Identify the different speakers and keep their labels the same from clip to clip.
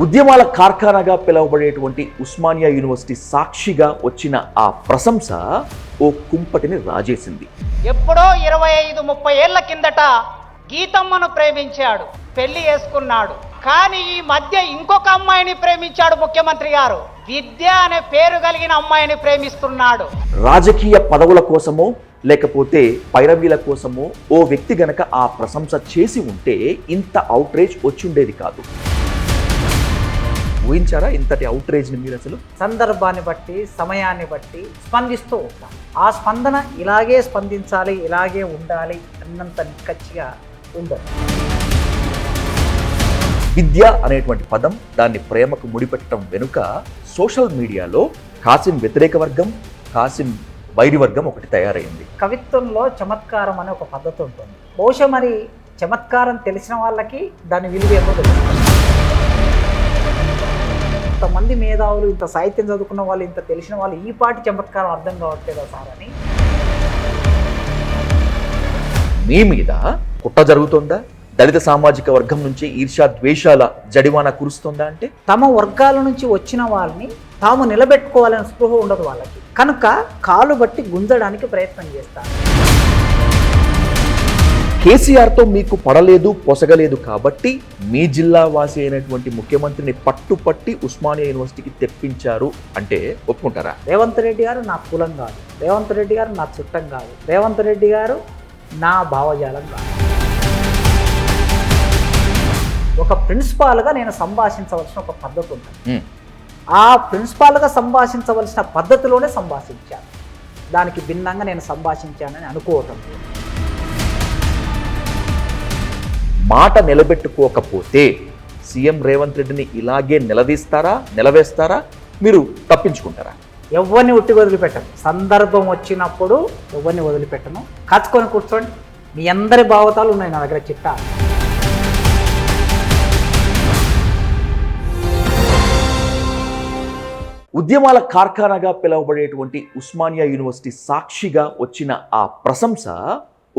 Speaker 1: ఉద్యమాల కార్ఖానాగా పిలువబడేటువంటి ఉస్మానియా యూనివర్సిటీ సాక్షిగా వచ్చిన ఆ ప్రశంస ఓ కుంపటిని రాజేసింది.
Speaker 2: ఎప్పుడో 25-30 ఏళ్ల కిందట గీతమ్మను ప్రేమించాడు, పెళ్లి చేసుకున్నాడు. కానీ ఈ మధ్య ఇంకొక అమ్మాయిని ప్రేమించాడు ముఖ్యమంత్రి గారు. విద్య అనే పేరు కలిగిన అమ్మాయిని ప్రేమిస్తున్నాడు.
Speaker 1: రాజకీయ పదవుల కోసమో లేకపోతే పైరవీల కోసమో ఓ వ్యక్తి గనక ఆ ప్రశంస చేసి ఉంటే ఇంత అవుట్రేజ్ వచ్చుండేది కాదు. ఊహించారా ఇంతటి అవుట్రేజ్ని మీరు? అసలు
Speaker 2: సందర్భాన్ని బట్టి సమయాన్ని బట్టి స్పందిస్తూ ఉంటాం. ఆ స్పందన ఇలాగే స్పందించాలి, ఇలాగే ఉండాలి అన్నంత నిక్కచ్చిగా ఉండదు.
Speaker 1: విద్య అనేటువంటి పదం, దాన్ని ప్రేమకు ముడిపెట్టడం వెనుక సోషల్ మీడియాలో కాసిం వ్యతిరేక వర్గం, కాసిం వైరి వర్గం ఒకటి తయారైంది.
Speaker 2: కవిత్వంలో చమత్కారం అనే ఒక పద్ధతి ఉంటుంది. బహుశా మరి చమత్కారం తెలిసిన వాళ్ళకి దాని విలువ ఏమో తెలుస్తుంది. ఇంతమంది మేధావులు, ఇంత సాహిత్యం చదువుకున్న వాళ్ళు, ఇంత తెలిసిన వాళ్ళు ఈ పాటి చమత్కారం అర్థం కావట్లేదా సార్ అని.
Speaker 1: మీ మీద కుట్ర జరుగుతుందా? దళిత సామాజిక వర్గం నుంచి ఈర్ష్యా ద్వేషాల జడివాన కురుస్తుందా? అంటే
Speaker 2: తమ వర్గాల నుంచి వచ్చిన వాళ్ళని తాము నిలబెట్టుకోవాలనే స్పృహ ఉండదు వాళ్ళకి, కనుక కాలు బట్టి గుంజడానికి ప్రయత్నం చేస్తారు.
Speaker 1: కేసీఆర్తో మీకు పడలేదు, పొసగలేదు కాబట్టి మీ జిల్లా వాసి అయినటువంటి ముఖ్యమంత్రిని పట్టుపట్టి ఉస్మానియా యూనివర్సిటీకి తెప్పించారు అంటే ఒప్పుకుంటారా?
Speaker 2: రేవంత్ రెడ్డి గారు నా కులం కాదు, రేవంత్ రెడ్డి గారు నా చుట్టం కాదు, రేవంత్ రెడ్డి గారు నా భావజాలం కాదు. ఒక ప్రిన్సిపాల్గా నేను సంభాషించవలసిన ఒక పద్ధతి ఉంటుంది. ఆ ప్రిన్సిపాల్గా సంభాషించవలసిన పద్ధతిలోనే సంభాషించాను. దానికి భిన్నంగా నేను సంభాషించానని అనుకోవటం.
Speaker 1: మాట నిలబెట్టుకోకపోతే సీఎం రేవంత్ రెడ్డిని ఇలాగే నిలవేస్తారా? మీరు తప్పించుకుంటారా?
Speaker 2: ఎవరిని ఉట్టి వదిలిపెట్టను. సందర్భం వచ్చినప్పుడు ఎవరిని వదిలిపెట్టను. కచ్చుకొని కూర్చోండి. మీ అందరి భావతాలు ఉన్నాయి నా దగ్గర చిట్టా.
Speaker 1: ఉద్యమాల కార్ఖానాగా పిలువబడేటువంటి ఉస్మానియా యూనివర్సిటీ సాక్షిగా వచ్చిన ఆ ప్రశంస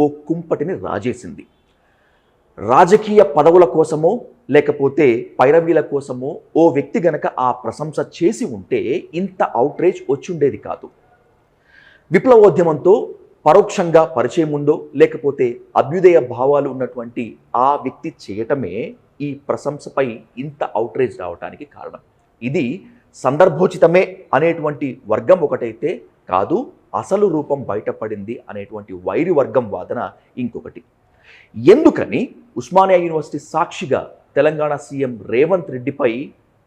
Speaker 1: ఓ కుంపటిని రాజేసింది. రాజకీయ పదవుల కోసమో లేకపోతే పైరవీల కోసమో ఓ వ్యక్తి గనక ఆ ప్రశంస చేసి ఉంటే ఇంత అవుట్రేజ్ వచ్చుండేది కాదు. విప్లవోద్యమంతో పరోక్షంగా పరిచయం ఉందో లేకపోతే అభ్యుదయ భావాలు ఉన్నటువంటి ఆ వ్యక్తి చేయటమే ఈ ప్రశంసపై ఇంత అవుట్రేజ్ రావడానికి కారణం. ఇది సందర్భోచితమే అనేటువంటి వర్గం ఒకటైతే కాదు, అసలు రూపం బయటపడింది అనేటువంటి వైరి వర్గం వాదన ఇంకొకటి. ఎందుకని ఉస్మానియా యూనివర్సిటీ సాక్షిగా తెలంగాణ సీఎం రేవంత్ రెడ్డిపై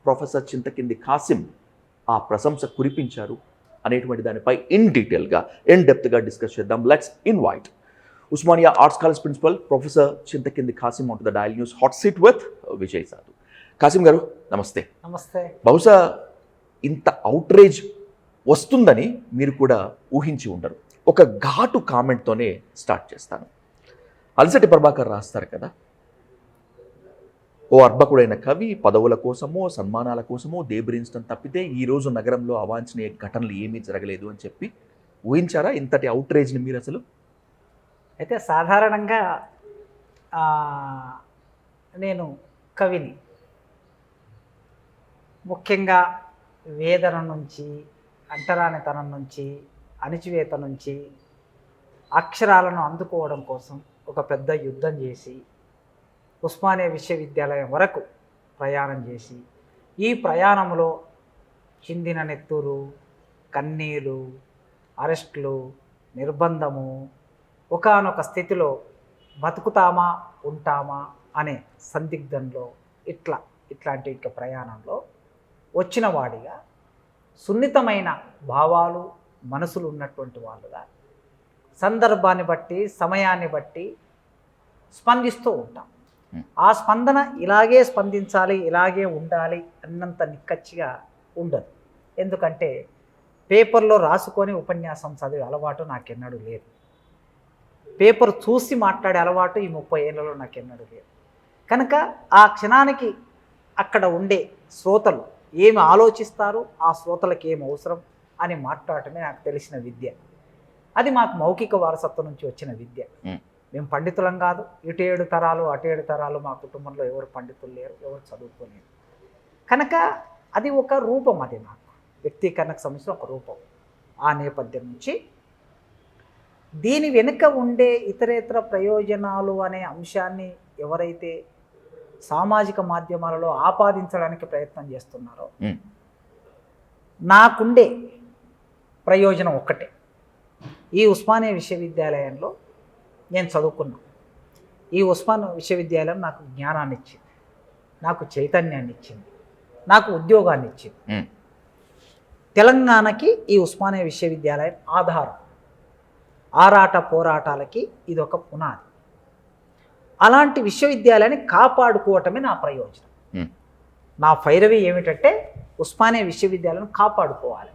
Speaker 1: ప్రొఫెసర్ చింతకింది కాసిం ఆ ప్రశంస కురిపించారు అనేటువంటి దానిపై ఇన్ డెప్త్గా డిస్కస్ చేద్దాం. Let's invite Osmania arts college principal professor Chintakindi Kasim on to the dial news hot seat with Vijay Sadhu. Kasim గారు నమస్తే.
Speaker 2: నమస్తే.
Speaker 1: బహుశా ఇంత అవుట్రేజ్ వస్తుందని మీరు కూడా ఊహించి ఉండరు. ఒక ఘాటు కామెంట్తోనే స్టార్ట్ చేస్తాను. అలసటి ప్రభాకర్ రాస్తారు కదా, ఓ అర్భకుడైన కవి పదవుల కోసమో సన్మానాల కోసమో దేబ్రించడం తప్పితే ఈరోజు నగరంలో అవాంఛనీయ ఘటనలు ఏమీ జరగలేదు అని చెప్పి ఊహించారా ఇంతటి అవుట్రేజ్ని మీరు? అసలు
Speaker 2: అయితే సాధారణంగా నేను కవిని, ముఖ్యంగా వేదన నుంచి, అంటరానితనం నుంచి, అణిచివేత నుంచి అక్షరాలను అందుకోవడం కోసం ఒక పెద్ద యుద్ధం చేసి ఉస్మానియా విశ్వవిద్యాలయం వరకు ప్రయాణం చేసి, ఈ ప్రయాణంలో చిందిన నెత్తురు, కన్నీరు, అరెస్టులు, నిర్బంధము, ఒకానొక స్థితిలో బతుకుతామా ఉంటామా అనే సందిగ్ధంలో ఇట్లాంటి ప్రయాణంలో వచ్చిన వాడిగా, సున్నితమైన భావాలు మనసులు ఉన్నటువంటి వాళ్ళుగా సందర్భాన్ని బట్టి సమయాన్ని బట్టి స్పందిస్తూ ఉంటాం. ఆ స్పందన ఇలాగే స్పందించాలి, ఇలాగే ఉండాలి అన్నంత నిక్కచ్చిగా ఉండదు. ఎందుకంటే పేపర్లో రాసుకొని ఉపన్యాసం చదివే అలవాటు నాకెన్నడూ లేదు. పేపర్ చూసి మాట్లాడే అలవాటు ఈ 30 ఏళ్లలో నాకెన్నడూ లేదు. కనుక ఆ క్షణానికి అక్కడ ఉండే శ్రోతలు ఏమి ఆలోచిస్తారు, ఆ శ్రోతలకు ఏమి అవసరం అని మాట్లాడటమే నాకు తెలిసిన విద్య. అది మాకు మౌఖిక వారసత్వం నుంచి వచ్చిన విద్య. మేము పండితులం కాదు. ఇటు 7 తరాలు అటు 7 తరాలు మా కుటుంబంలో ఎవరు పండితులు లేరు, ఎవరు చదువుకోలేరు.
Speaker 3: కనుక అది ఒక రూపం, అది నాకు వ్యక్తీకరణకు సంబంధించిన ఒక రూపం. ఆ నేపథ్యం నుంచి దీని వెనుక ఉండే ఇతరేతర ప్రయోజనాలు అనే అంశాన్ని ఎవరైతే సామాజిక మాధ్యమాలలో ఆపాదించడానికి ప్రయత్నం చేస్తున్నారో, నాకుండే ప్రయోజనం ఒక్కటే. ఈ ఉస్మానియా విశ్వవిద్యాలయంలో నేను చదువుకున్నా. ఈ ఉస్మానియా విశ్వవిద్యాలయం నాకు జ్ఞానాన్ని ఇచ్చింది, నాకు చైతన్యాన్ని ఇచ్చింది, నాకు ఉద్యోగాన్ని ఇచ్చింది. తెలంగాణకి ఈ ఉస్మానియా విశ్వవిద్యాలయం ఆధారం. ఆరాట పోరాటాలకి ఇది ఒక పునాది. అలాంటి విశ్వవిద్యాలయాన్ని కాపాడుకోవటమే నా ప్రయోజనం. నా ఫైరవి ఏమిటంటే ఉస్మానియా విశ్వవిద్యాలయం కాపాడుకోవాలి,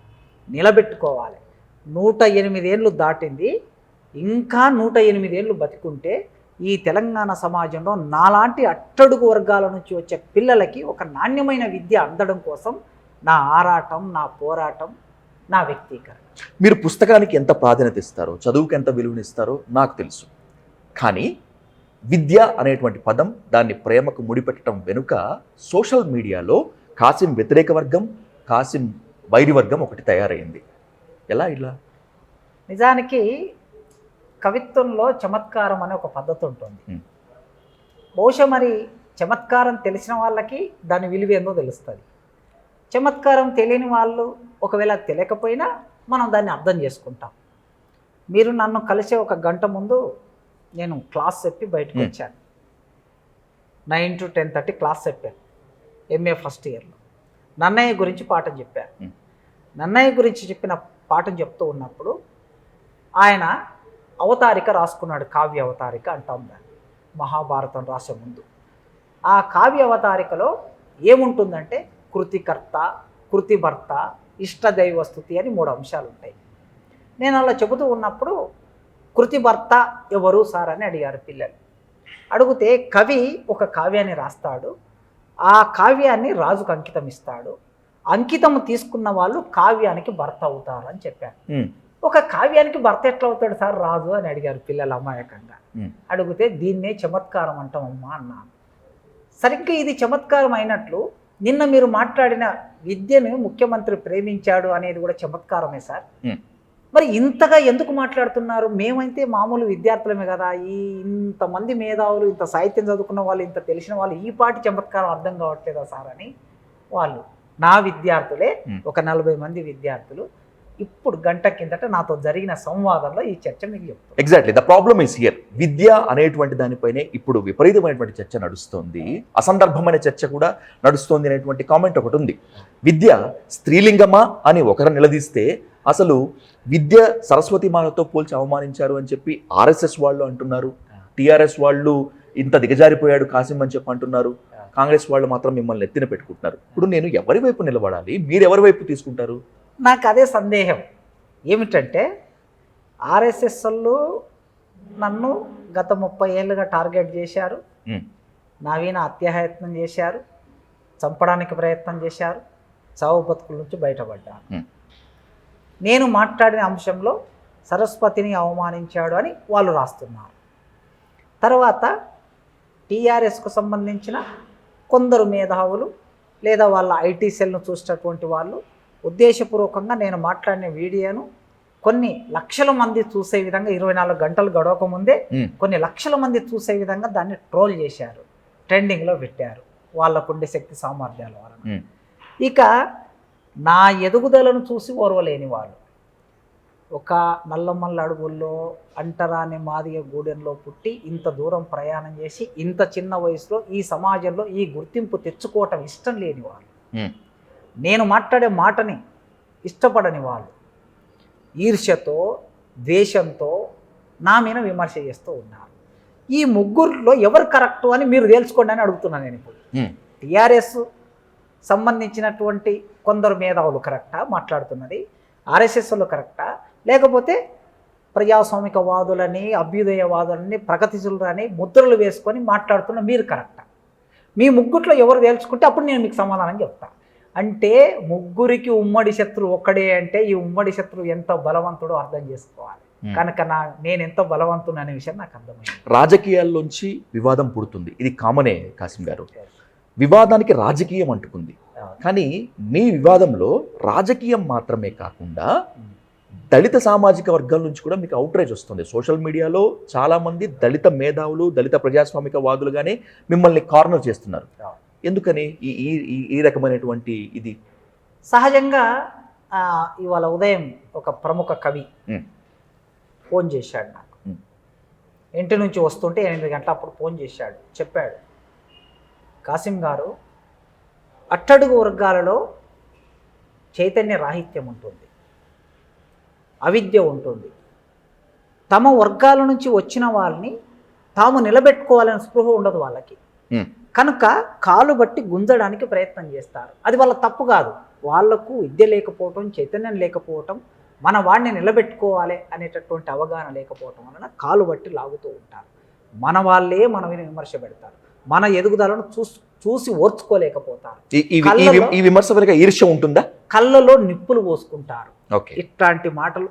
Speaker 3: నిలబెట్టుకోవాలి. 108 ఏళ్ళు దాటింది, ఇంకా 108 ఏళ్ళు బతికుంటే ఈ తెలంగాణ సమాజంలో నాలాంటి అట్టడుగు వర్గాల నుంచి వచ్చే పిల్లలకి ఒక నాణ్యమైన విద్య అందడం కోసం నా ఆరాటం, నా పోరాటం, నా వ్యక్తీకరణ.
Speaker 1: మీరు పుస్తకానికి ఎంత ప్రాధాన్యత ఇస్తారో, చదువుకి ఎంత విలువనిస్తారో నాకు తెలుసు. కానీ విద్య అనేటువంటి పదం, దాన్ని ప్రేమకు ముడిపెట్టడం వెనుక సోషల్ మీడియాలో కాసిం వ్యతిరేక వర్గం, కాసిం వైరి వర్గం ఒకటి తయారైంది. ఎలా ఇలా?
Speaker 3: నిజానికి కవిత్వంలో చమత్కారం అనే ఒక పద్ధతి ఉంటుంది. బహుశా మరి చమత్కారం తెలిసిన వాళ్ళకి దాని విలువ ఏందో తెలుస్తుంది. చమత్కారం తెలియని వాళ్ళు ఒకవేళ తెలియకపోయినా మనం దాన్ని అర్థం చేసుకుంటాం. మీరు నన్ను కలిసే ఒక గంట ముందు నేను క్లాస్ చెప్పి బయటకు వచ్చాను. 9 to 10:30 క్లాస్ చెప్పాను MA ఫస్ట్ ఇయర్లో. నన్నయ్య గురించి పాఠం చెప్పాను. నన్నయ్య గురించి చెప్పిన పాఠం చెప్తూ ఉన్నప్పుడు ఆయన అవతారిక రాసుకున్నాడు. కావ్య అవతారిక అంటాం దాన్ని, మహాభారతం రాసే ముందు. ఆ కావ్య అవతారికలో ఏముంటుందంటే కృతికర్త, కృతిభర్త, ఇష్టదైవస్థుతి అని 3 అంశాలు ఉంటాయి. నేను అలా చెబుతూ ఉన్నప్పుడు కృతిభర్త ఎవరు సార్ అని అడిగారు పిల్లలు. అడిగితే కవి ఒక కావ్యాన్ని రాస్తాడు, ఆ కావ్యాన్ని రాజుకు అంకితం ఇస్తాడు, అంకితం తీసుకున్న వాళ్ళు కావ్యానికి భర్త అవుతారు అని చెప్పారు. ఒక కావ్యానికి భర్త ఎట్లా అవుతాడు సార్ రాజు అని అడిగారు పిల్లలు అమాయకంగా. అడిగితే దీన్నే చమత్కారం అంటామమ్మా అన్నాను. సరిగ్గా ఇది చమత్కారం అయినట్లు నిన్న మీరు మాట్లాడిన విద్యను ముఖ్యమంత్రి ప్రేమించాడు అనేది కూడా చమత్కారమే సార్. మరి ఇంతగా ఎందుకు మాట్లాడుతున్నారు? మేమైతే మామూలు విద్యార్థులమే కదా, ఇంతమంది మేధావులు, ఇంత సాహిత్యం చదువుకున్న వాళ్ళు, ఇంత తెలిసిన వాళ్ళు, ఈ పాటి చమత్కారం అర్థం కావట్లేదా సార్ అని వాళ్ళు, నా విద్యార్థులే ఒక 40 మంది విద్యార్థులు ఇప్పుడు గంట కిందట నాతో జరిగిన సంవాదంలో ఈ చర్చ మీకు చెప్తాను.
Speaker 1: Exactly the problem is here. విద్య అనేటువంటి దానిపైనే ఇప్పుడు విపరీతమైనటువంటి చర్చ నడుస్తోంది, అసందర్భమైన చర్చ కూడా నడుస్తోంది అనేటువంటి కామెంట్ ఒకటి ఉంది. విద్య స్త్రీలింగమా అని ఒకరు నిలదీస్తే, అసలు విద్య సరస్వతి మాలతో పోల్చి అవమానించారు అని చెప్పి RSS వాళ్ళు అంటున్నారు, TRS వాళ్ళు ఇంత దిగజారిపోయాడు కాసిం అని చెప్పి అంటున్నారు, కాంగ్రెస్ వాళ్ళు మాత్రం మిమ్మల్ని ఎత్తిన పెట్టుకుంటున్నారు. ఇప్పుడు నేను ఎవరి వైపు నిలబడాలి, మీరు ఎవరి వైపు తీసుకుంటారు?
Speaker 3: నాకు అదే సందేహం. ఏమిటంటే RSS వాళ్ళు నన్ను గత 30 ఏళ్ళుగా టార్గెట్ చేశారు, నా వీణ హత్యాయత్నం చేశారు, చంపడానికి ప్రయత్నం చేశారు, చావు బతుకుల నుంచి బయటపడ్డాను. నేను మాట్లాడిన అంశంలో సరస్వతిని అవమానించాడు అని వాళ్ళు రాస్తున్నారు. తర్వాత TRSకు సంబంధించిన కొందరు మేధావులు లేదా వాళ్ళ IT సెల్ను చూసినటువంటి వాళ్ళు ఉద్దేశపూర్వకంగా నేను మాట్లాడిన వీడియోను కొన్ని లక్షల మంది చూసే విధంగా, 24 గంటలు గడవక ముందే కొన్ని లక్షల మంది చూసే విధంగా దాన్ని ట్రోల్ చేశారు, ట్రెండింగ్లో పెట్టారు వాళ్ళకుండే శక్తి సామర్థ్యాల వలన. ఇక నా ఎదుగుదలను చూసి ఓర్వలేని వాళ్ళు, ఒక నల్లమల్ల అడుగుల్లో అంటరాని మాదిగ గూడెంలో పుట్టి ఇంత దూరం ప్రయాణం చేసి ఇంత చిన్న వయసులో ఈ సమాజంలో ఈ గుర్తింపు తెచ్చుకోవటం ఇష్టం లేని వాళ్ళు, నేను మాట్లాడే మాటని ఇష్టపడని వాళ్ళు, ఈర్ష్యతో ద్వేషంతో నా మీద విమర్శ చేస్తూ ఉన్నారు. ఈ ముగ్గురులో ఎవరు కరెక్టు అని మీరు తెలుసుకోండి అని అడుగుతున్నాను నేను ఇప్పుడు. TRS సంబంధించినటువంటి కొందరు మేధావులు కరెక్టా మాట్లాడుతున్నది, RSS వాళ్ళు కరెక్టా, లేకపోతే ప్రజాస్వామికవాదులని, అభ్యుదయవాదులని, ప్రగతిశీలులని ముద్రలు వేసుకొని మాట్లాడుతున్న మీరు కరెక్టా? మీ ముగ్గుట్లో ఎవరు తేల్చుకుంటే అప్పుడు నేను మీకు సమాధానం చెప్తాను. అంటే ముగ్గురికి ఉమ్మడి శత్రువు ఒక్కడే అంటే ఈ ఉమ్మడి శత్రువు ఎంత బలవంతుడో అర్థం చేసుకోవాలి. కనుక నేను ఎంత బలవంతుడు అనే విషయం నాకు అర్థమైంది.
Speaker 1: రాజకీయాల్లోంచి వివాదం పుడుతుంది, ఇది కామనే కాసిం గారు. వివాదానికి రాజకీయం అంటుకుంది. కానీ మీ వివాదంలో రాజకీయం మాత్రమే కాకుండా దళిత సామాజిక వర్గాల నుంచి కూడా మీకు అవుట్రేజ్ వస్తుంది. సోషల్ మీడియాలో చాలామంది దళిత మేధావులు, దళిత ప్రజాస్వామిక వాదులుగానే మిమ్మల్ని కార్నర్ చేస్తున్నారు. ఎందుకని ఈ రకమైనటువంటి ఇది?
Speaker 3: సహజంగా ఇవాళ ఉదయం ఒక ప్రముఖ కవి ఫోన్ చేశాడు నాకు. ఇంటి నుంచి వస్తుంటే 8 గంటల అప్పుడు ఫోన్ చేశాడు. చెప్పాడు, కాసిం గారు, అట్టడుగు వర్గాలలో చైతన్య రాహిత్యం ఉంటుంది, అవిద్య ఉంటుంది. తమ వర్గాల నుంచి వచ్చిన వాళ్ళని తాము నిలబెట్టుకోవాలని స్పృహ ఉండదు వాళ్ళకి. కనుక కాలు బట్టి గుంజడానికి ప్రయత్నం చేస్తారు. అది వాళ్ళ తప్పు కాదు. వాళ్లకు విద్య లేకపోవటం, చైతన్యం లేకపోవటం, మన వాడిని నిలబెట్టుకోవాలి అనేటటువంటి అవగాహన లేకపోవటం వలన కాలు బట్టి లాగుతూ ఉంటారు. మన వాళ్ళే మన మీద విమర్శ పెడతారు. మన ఎదుగుదలను చూసి ఓర్చుకోలేకపోతారు.
Speaker 1: ఈ విమర్శ వెనుక ఈర్ష్య ఉంటుందా?
Speaker 3: కళ్ళలో నిప్పులు పోసుకుంటారు.
Speaker 1: ఓకే,
Speaker 3: ఇట్లాంటి మాటలు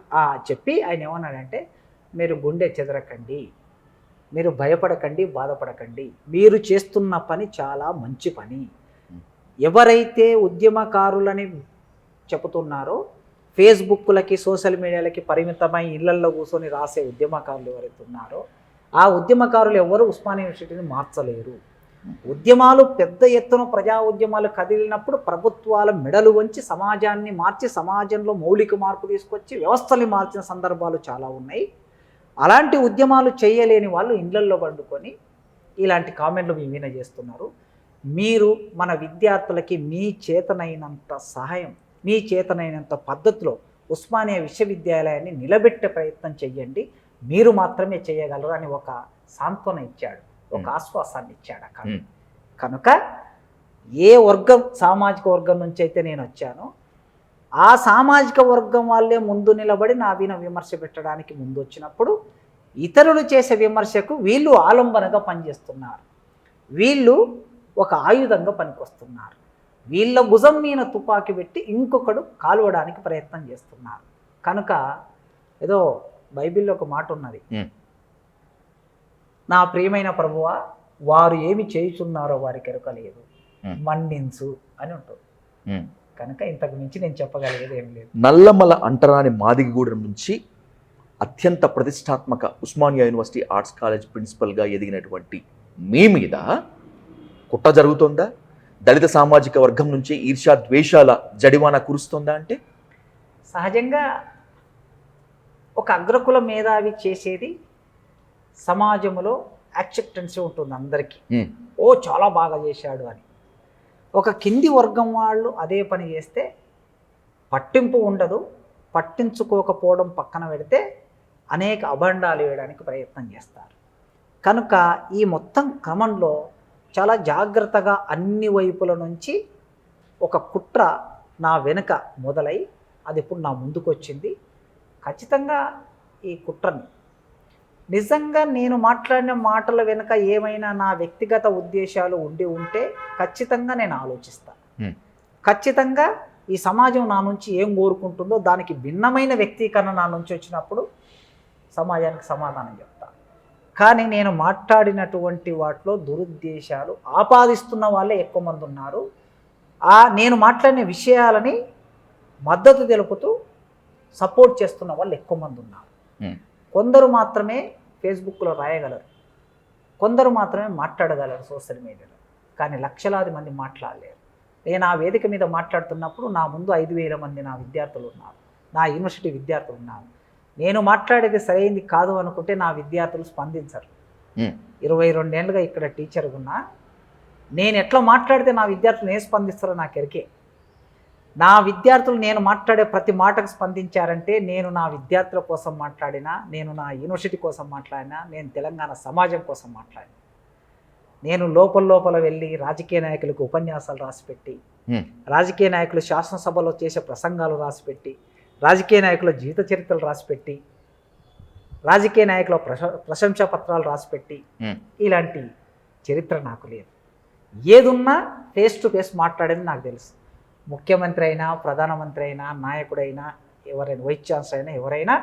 Speaker 3: చెప్పి ఆయన ఏమన్నాడంటే, మీరు గుండె చెదరకండి, మీరు భయపడకండి, బాధపడకండి, మీరు చేస్తున్న పని చాలా మంచి పని. ఎవరైతే ఉద్యమకారులని చెబుతున్నారో, ఫేస్బుక్లకి, సోషల్ మీడియాలకి పరిమితమై ఇళ్లల్లో కూర్చొని రాసే ఉద్యమకారులు ఎవరైతే ఉన్నారో, ఆ ఉద్యమకారులు ఎవరు ఉస్మానియా యూనివర్సిటీని మార్చలేరు. ఉద్యమాలు పెద్ద ఎత్తున ప్రజా ఉద్యమాలు కదిలినప్పుడు ప్రభుత్వాల మెడలు వంచి సమాజాన్ని మార్చి, సమాజంలో మౌలిక మార్పు తీసుకొచ్చి వ్యవస్థల్ని మార్చిన సందర్భాలు చాలా ఉన్నాయి. అలాంటి ఉద్యమాలు చేయలేని వాళ్ళు ఇళ్లల్లో పండుకొని ఇలాంటి కామెంట్లు మీ మీద చేస్తున్నారు. మీరు మన విద్యార్థులకి మీ చేతనైనంత సహాయం, మీ చేతనైనంత పద్ధతిలో ఉస్మానియా విశ్వవిద్యాలయాన్ని నిలబెట్టే ప్రయత్నం చెయ్యండి, మీరు మాత్రమే చేయగలరు అని ఒక సాంత్వన ఇచ్చాడు, ఒక ఆశ్వాసాన్ని ఇచ్చాడు అక్కడ. కనుక ఏ వర్గం, సామాజిక వర్గం నుంచి అయితే నేను వచ్చానో, ఆ సామాజిక వర్గం వాళ్ళే ముందు నిలబడి నా మీద విమర్శ పెట్టడానికి ముందు వచ్చినప్పుడు, ఇతరులు చేసే విమర్శకు వీళ్ళు ఆలంబనగా పనిచేస్తున్నారు, వీళ్ళు ఒక ఆయుధంగా పనికొస్తున్నారు, వీళ్ళ భుజం మీద తుపాకీ పెట్టి ఇంకొకడు కాలువడానికి ప్రయత్నం చేస్తున్నారు. కనుక ఏదో బైబిల్లో ఒక మాట ఉన్నది, నా ప్రియమైన ప్రభువా, వారు ఏమి చేయుచున్నారో వారికి ఎరుకలేదు, మన్నించు అని ఉంటుంది. కనుక ఇంతకు మించి నేను చెప్పగలిగేది ఏం లేదు.
Speaker 1: నల్లమల అంటరాని మాదిగగూడెం నుంచి అత్యంత ప్రతిష్టాత్మక ఉస్మానియా యూనివర్సిటీ ఆర్ట్స్ కాలేజ్ ప్రిన్సిపల్గా ఎదిగినటువంటి మీ మీద కుట్ర జరుగుతోందా? దళిత సామాజిక వర్గం నుంచి ఈర్ష్యా ద్వేషాల జడివాన కురుస్తోందా? అంటే
Speaker 3: సహజంగా ఒక అగ్రకుల మేధావి చేసేది సమాజంలో యాక్సెప్టెన్స్ ఉంటుంది అందరికీ, ఓ చాలా బాగా చేశాడు అని. ఒక కింది వర్గం వాళ్ళు అదే పని చేస్తే పట్టింపు ఉండదు, పట్టించుకోకపోవడం పక్కన పెడితే అనేక అభండాలు వేయడానికి ప్రయత్నం చేస్తారు. కనుక ఈ మొత్తం క్రమంలో చాలా జాగ్రత్తగా అన్ని వైపుల నుంచి ఒక కుట్ర నా వెనుక మొదలై అది ఇప్పుడు నా ముందుకు వచ్చింది. ఖచ్చితంగా ఈ కుట్రని నిజంగా నేను మాట్లాడిన మాటల వెనుక ఏమైనా నా వ్యక్తిగత ఉద్దేశాలు ఉండి ఉంటే ఖచ్చితంగా నేను ఆలోచిస్తాను. ఖచ్చితంగా ఈ సమాజం నా నుంచి ఏం కోరుకుంటుందో దానికి భిన్నమైన వ్యక్తీకరణ నా నుంచి వచ్చినప్పుడు సమాజానికి సమాధానం చెప్తాను. కానీ నేను మాట్లాడినటువంటి వాటిలో దురుద్దేశాలు ఆపాదిస్తున్న వాళ్ళే ఎక్కువ మంది ఉన్నారు. నేను మాట్లాడిన విషయాలని మద్దతు తెలుపుతూ సపోర్ట్ చేస్తున్న వాళ్ళు ఎక్కువ మంది ఉన్నారు. కొందరు మాత్రమే ఫేస్బుక్లో రాయగలరు, కొందరు మాత్రమే మాట్లాడగలరు సోషల్ మీడియాలో, కానీ లక్షలాది మంది మాట్లాడలేరు. నేను ఆ వేదిక మీద మాట్లాడుతున్నప్పుడు నా ముందు 5,000 మంది నా విద్యార్థులు ఉన్నారు, నా యూనివర్సిటీ విద్యార్థులు ఉన్నారు. నేను మాట్లాడేది సరైంది కాదు అనుకుంటే నా విద్యార్థులు స్పందించరు. 22 ఏళ్ళుగా ఇక్కడ టీచర్గా ఉన్నా, నేను ఎట్లా మాట్లాడితే నా విద్యార్థులు ఏం స్పందిస్తారో నాకు ఎరికే. నా విద్యార్థులు నేను మాట్లాడే ప్రతి మాటకు స్పందించారంటే నేను నా విద్యార్థుల కోసం మాట్లాడినా, నేను నా యూనివర్సిటీ కోసం మాట్లాడినా, నేను తెలంగాణ సమాజం కోసం మాట్లాడినా. నేను లోపల వెళ్ళి రాజకీయ నాయకులకు ఉపన్యాసాలు రాసిపెట్టి, రాజకీయ నాయకులు శాసనసభలో చేసే ప్రసంగాలు రాసిపెట్టి, రాజకీయ నాయకుల జీవిత చరిత్రలు రాసిపెట్టి, రాజకీయ నాయకుల ప్రశంసా పత్రాలు రాసిపెట్టి, ఇలాంటి చరిత్ర నాకు లేదు. ఏదున్నా ఫేస్ టు ఫేస్ మాట్లాడేది నాకు తెలుసు. ముఖ్యమంత్రి అయినా, ప్రధానమంత్రి అయినా, నాయకుడైనా, ఎవరైనా, వైస్ ఛాన్సలర్ అయినా, ఎవరైనా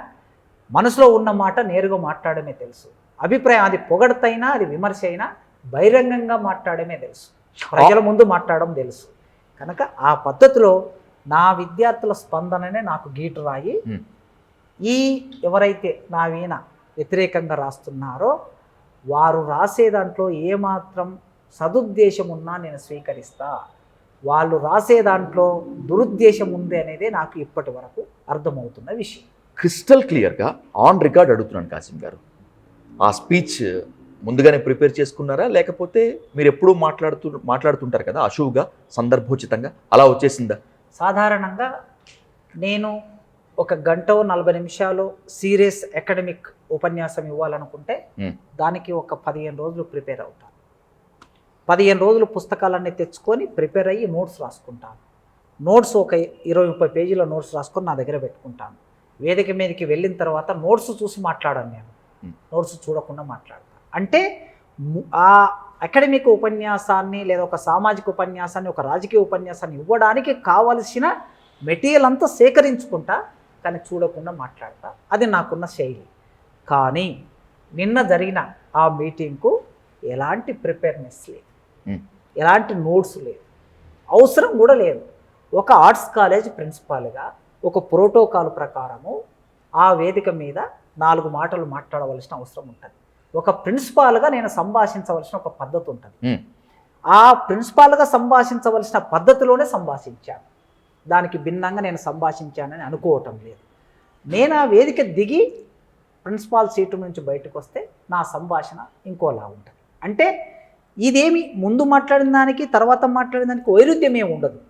Speaker 3: మనసులో ఉన్న మాట నేరుగా మాట్లాడమే తెలుసు. అభిప్రాయం అది పొగడతైనా, అది విమర్శ అయినా బహిరంగంగా మాట్లాడమే తెలుసు, ప్రజల ముందు మాట్లాడడం తెలుసు. కనుక ఆ పద్ధతిలో నా విద్యార్థుల స్పందననే నాకు గీటు రాయి. ఈ ఎవరైతే నా వీణ వ్యతిరేకంగా రాస్తున్నారో వారు రాసే దాంట్లో ఏమాత్రం సదుద్దేశం ఉన్నా నేను స్వీకరిస్తా. వాళ్ళు రాసే దాంట్లో దురుద్దేశం ఉంది అనేది నాకు ఇప్పటి వరకు అర్థమవుతున్న విషయం.
Speaker 1: క్రిస్టల్ క్లియర్గా ఆన్ రికార్డ్ అడుగుతున్నాను కాసిం గారు, ఆ స్పీచ్ ముందుగానే ప్రిపేర్ చేసుకున్నారా, లేకపోతే మీరు ఎప్పుడూ మాట్లాడుతుంటారు కదా అశువుగా సందర్భోచితంగా, అలా వచ్చేసిందా?
Speaker 3: సాధారణంగా నేను ఒక గంట 40 నిమిషాలు సీరియస్ అకాడమిక్ ఉపన్యాసం ఇవ్వాలనుకుంటే దానికి ఒక 15 రోజులు ప్రిపేర్ అవుతాను. 15 రోజులు పుస్తకాలన్నీ తెచ్చుకొని ప్రిపేర్ అయ్యి నోట్స్ రాసుకుంటాను. నోట్స్ ఒక 20-30 పేజీల నోట్స్ రాసుకొని నా దగ్గర పెట్టుకుంటాను. వేదిక మీదకి వెళ్ళిన తర్వాత నోట్స్ చూసి మాట్లాడాను, నేను నోట్స్ చూడకుండా మాట్లాడతాను. అంటే ఆ అకాడమిక్ ఉపన్యాసాన్ని లేదా ఒక సామాజిక ఉపన్యాసాన్ని, ఒక రాజకీయ ఉపన్యాసాన్ని ఇవ్వడానికి కావలసిన మెటీరియల్ అంతా సేకరించుకుంటా, కానీ చూడకుండా మాట్లాడతా. అది నాకున్న శైలి. కానీ నిన్న జరిగిన ఆ మీటింగ్కు ఎలాంటి ప్రిపేర్నెస్ లేదు, ఎలాంటి నోట్స్ లేదు, అవసరం కూడా లేదు. ఒక ఆర్ట్స్ కాలేజ్ ప్రిన్సిపాల్గా ఒక ప్రోటోకాల్ ప్రకారము ఆ వేదిక మీద 4 మాటలు మాట్లాడవలసిన అవసరం ఉంటుంది. ఒక ప్రిన్సిపాల్గా నేను సంభాషించవలసిన ఒక పద్ధతి ఉంటుంది. ఆ ప్రిన్సిపాల్గా సంభాషించవలసిన పద్ధతిలోనే సంభాషించాను. దానికి భిన్నంగా నేను సంభాషించానని అనుకోవటం లేదు. నేను ఆ వేదిక దిగి ప్రిన్సిపాల్ సీటు నుంచి బయటకు వస్తే నా సంభాషణ ఇంకోలా ఉంటుంది. అంటే ఇదేమి ముందు మాట్లాడిన దానికి తర్వాత మాట్లాడిన దానికి వైరుధ్యమే ఉండదు.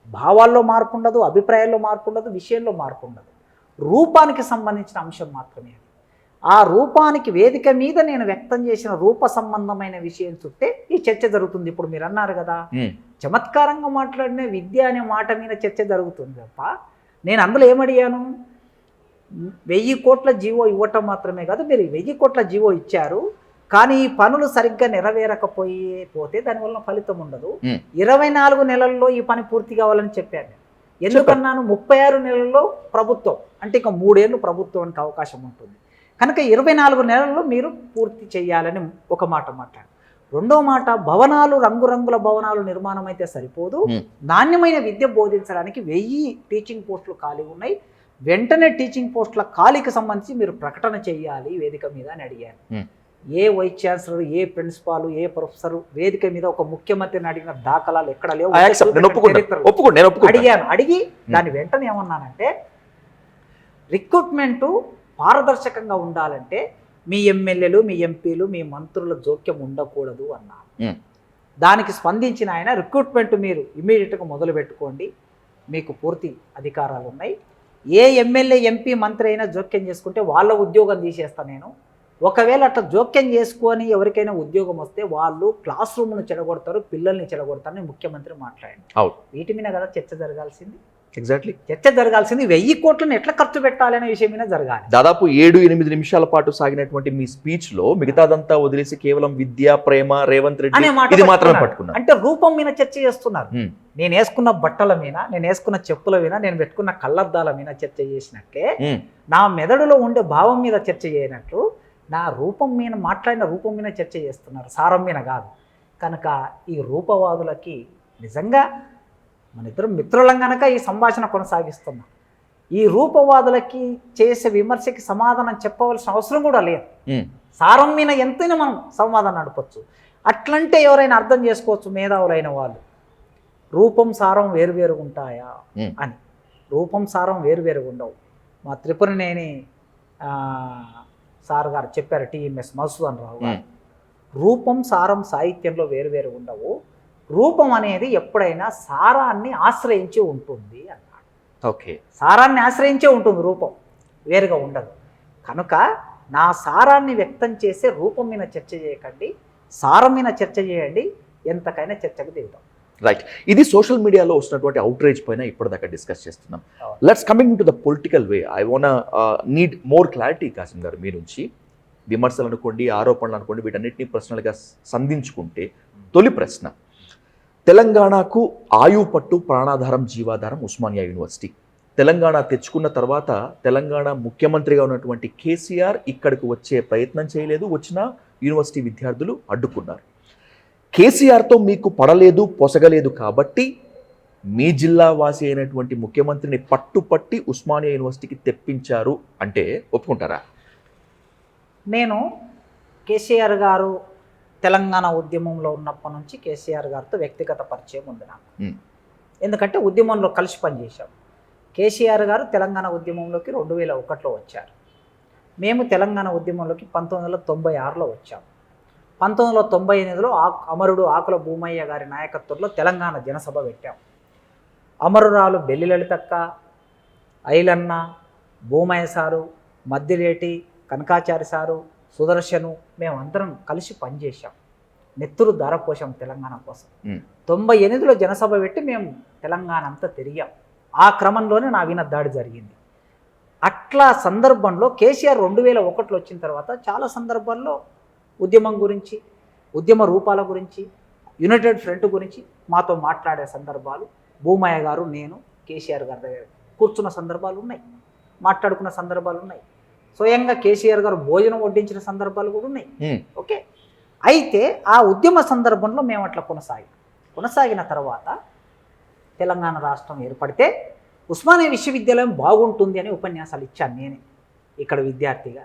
Speaker 3: భావాల్లో మార్పు ఉండదు, అభిప్రాయాల్లో మార్పు ఉండదు, విషయంలో మార్పు ఉండదు. రూపానికి సంబంధించిన అంశం మాత్రమే. ఆ రూపానికి వేదిక మీద నేను వ్యక్తం చేసిన రూప సంబంధమైన విషయం చుట్టే ఈ చర్చ జరుగుతుంది. ఇప్పుడు మీరు అన్నారు కదా, చమత్కారంగా మాట్లాడిన విద్య అనే మాట మీద చర్చ జరుగుతుంది తప్ప నేను అందులో ఏమడిగాను? 1000 కోట్ల జీవో ఇవ్వటం మాత్రమే కాదు, మీరు 1000 కోట్ల జీవో ఇచ్చారు, కానీ ఈ పనులు సరిగ్గా నెరవేరకపోతే దానివల్ల ఫలితం ఉండదు. 24 నెలల్లో ఈ పని పూర్తి కావాలని చెప్పాను. ఎందుకన్నాను? 36 నెలల్లో ప్రభుత్వం అంటే ఇంకా 3 ఏళ్ళు ప్రభుత్వానికి అవకాశం ఉంటుంది కనుక 24 నెలల్లో మీరు పూర్తి చేయాలని ఒక మాట మాట్లాడు. రెండో మాట, భవనాలు రంగురంగుల భవనాలు నిర్మాణం అయితే సరిపోదు, నాణ్యమైన విద్య బోధించడానికి 1000 టీచింగ్ పోస్టులు ఖాళీ ఉన్నాయి, వెంటనే టీచింగ్ పోస్టుల ఖాళీకి సంబంధించి మీరు ప్రకటన చేయాలి వేదిక మీద అని అడిగాను. ఏ వైస్ ఛాన్సలర్, ఏ ప్రిన్సిపాల్, ఏ ప్రొఫెసర్ వేదిక మీద ఒక ముఖ్యమంత్రిని అడిగిన దాఖలాలు ఎక్కడ లేవు. అడిగాను. అడిగి దాని వెంటనే ఏమన్నానంటే, రిక్రూట్మెంటు పారదర్శకంగా ఉండాలంటే మీ ఎమ్మెల్యేలు, మీ ఎంపీలు, మీ మంత్రుల జోక్యం ఉండకూడదు అన్నాను. దానికి స్పందించిన ఆయన, రిక్రూట్మెంట్ మీరు ఇమీడియట్గా మొదలు పెట్టుకోండి, మీకు పూర్తి అధికారాలు ఉన్నాయి. ఏ ఎమ్మెల్యే, ఎంపీ, మంత్రి అయినా జోక్యం చేసుకుంటే వాళ్ళ ఉద్యోగం తీసేస్తాను నేను. ఒకవేళ అట్లా జోక్యం చేసుకొని ఎవరికైనా ఉద్యోగం వస్తే వాళ్ళు క్లాస్ రూమ్ను చెడగొడతారు, పిల్లల్ని చెడగొడతారని ముఖ్యమంత్రి మాట్లాడండి. వీటి మీద కదా చర్చ జరగాల్సింది.
Speaker 1: ఎగ్జాక్ట్లీ
Speaker 3: చర్చ జరగాల్సింది 1000 కోట్లను ఎట్లా ఖర్చు పెట్టాలనే విషయం మీద జరగాలి.
Speaker 1: దాదాపు 7-8 నిమిషాల పాటు సాగినటువంటి మీ స్పీచ్ లో మిగతాదంతా వదిలేసి కేవలం విద్య, ప్రేమ, రేవంత్ రెడ్డి ఇది మాత్రమే పట్టుకున్నారు.
Speaker 3: అంటే రూపం మీద చర్చ చేస్తున్నారు. నేను వేసుకున్న బట్టల మీద, నేను వేసుకున్న చెప్పుల మీద, నేను పెట్టుకున్న కళ్ళద్దాల మీద చర్చ చేసినట్లే నా మెదడులో ఉండే భావం మీద చర్చ చేయనట్లు నా రూపం మీద, మాట్లాడిన రూపం మీద చర్చ చేస్తున్నారు, సారం మీద కాదు. కనుక ఈ రూపవాదులకి నిజంగా మన ఇద్దరం మిత్రులం కనుక ఈ సంభాషణ కొనసాగిస్తున్నాం. ఈ రూపవాదులకి చేసే విమర్శకి సమాధానం చెప్పవలసిన అవసరం కూడా లేదు. సారం మీద ఎంతైనా మనం సంవాదం నడపచ్చు. అట్లంటే ఎవరైనా అర్థం చేసుకోవచ్చు, మేధావులైన వాళ్ళు. రూపం సారం వేరువేరు ఉంటాయా అని. రూపం సారం వేరువేరు ఉండవు. మా త్రిపురనేని సార్ గారు చెప్పారు, టీఎంఎస్ మధుసూదన్ రావు గారు, రూపం సారం సాహిత్యంలో వేరువేరు ఉండవు, రూపం అనేది ఎప్పుడైనా సారాన్ని ఆశ్రయించి ఉంటుంది అన్నాడు.
Speaker 1: ఓకే,
Speaker 3: సారాన్ని ఆశ్రయించే ఉంటుంది, రూపం వేరుగా ఉండదు. కనుక నా సారాన్ని వ్యక్తం చేసే రూపం మీద చర్చ చేయకండి, సారం మీద చర్చ చేయండి, ఎంతకైనా చర్చకు దిగుతాం.
Speaker 1: రైట్. ఇది సోషల్ మీడియాలో వస్తున్నటువంటి అవుట్రేజ్ పైన ఇప్పటిదాకా డిస్కస్ చేస్తున్నాం. Let's coming to the political way. I want need more clarity Kasim గారు మీ నుంచి. విమర్శలు అనుకోండి, ఆరోపణలు అనుకోండి, వీటన్నిటిని ప్రశ్నలుగా సంధించుకుంటే తొలి ప్రశ్న, తెలంగాణకు ఆయువు పట్టు, ప్రాణాధారం, జీవాధారం ఉస్మానియా యూనివర్సిటీ. తెలంగాణ తెచ్చుకున్న తర్వాత తెలంగాణ ముఖ్యమంత్రిగా ఉన్నటువంటి కేసీఆర్ ఇక్కడికి వచ్చే ప్రయత్నం చేయలేదు, వచ్చిన యూనివర్సిటీ విద్యార్థులు అడ్డుకున్నారు. కేసీఆర్తో మీకు పడలేదు, పొసగలేదు కాబట్టి మీ జిల్లా వాసి అయినటువంటి ముఖ్యమంత్రిని పట్టుపట్టి ఉస్మానియా యూనివర్సిటీకి తెప్పించారు అంటే ఒప్పుకుంటారా?
Speaker 3: నేను కేసీఆర్ గారు తెలంగాణ ఉద్యమంలో ఉన్నప్పటి నుంచి కేసీఆర్ గారితో వ్యక్తిగత పరిచయం ఉంది నాకు. ఎందుకంటే ఉద్యమంలో కలిసి పనిచేశాం. కేసీఆర్ గారు తెలంగాణ ఉద్యమంలోకి 2001లో వచ్చారు. మేము తెలంగాణ ఉద్యమంలోకి 1996లో వచ్చాం. 1998లో అమరుడు ఆకుల భూమయ్య గారి నాయకత్వంలో తెలంగాణ జనసభ పెట్టాం. అమరురాలు belly లలితక్క, ఐలన్న, Bhumayya sir, Maddileti, Kanakachari sir, Sudarshan, మేమందరం కలిసి పనిచేశాం. నెత్తురు ధారపోసాం తెలంగాణ కోసం. 98లో జనసభ పెట్టి మేము తెలంగాణ అంతా తిరిగాం. ఆ క్రమంలోనే నా విన దాడి జరిగింది. అట్లా సందర్భంలో కేసీఆర్ 2001లో వచ్చిన తర్వాత చాలా సందర్భాల్లో ఉద్యమం గురించి, ఉద్యమ రూపాల గురించి, యునైటెడ్ ఫ్రంట్ గురించి మాతో మాట్లాడే సందర్భాలు భూమయ్య గారు, నేను కేసీఆర్ గారి దగ్గర కూర్చున్న సందర్భాలు ఉన్నాయి, మాట్లాడుకున్న సందర్భాలు ఉన్నాయి. స్వయంగా కేసీఆర్ గారు భోజనం వడ్డించిన సందర్భాలు కూడా ఉన్నాయి. ఓకే, అయితే ఆ ఉద్యమ సందర్భంలో మేము అట్లా కొనసాగిన తర్వాత తెలంగాణ రాష్ట్రం ఏర్పడితే ఉస్మానియా విశ్వవిద్యాలయం బాగుంటుంది అని ఉపన్యాసాలు ఇచ్చాను నేనే, ఇక్కడ విద్యార్థిగా,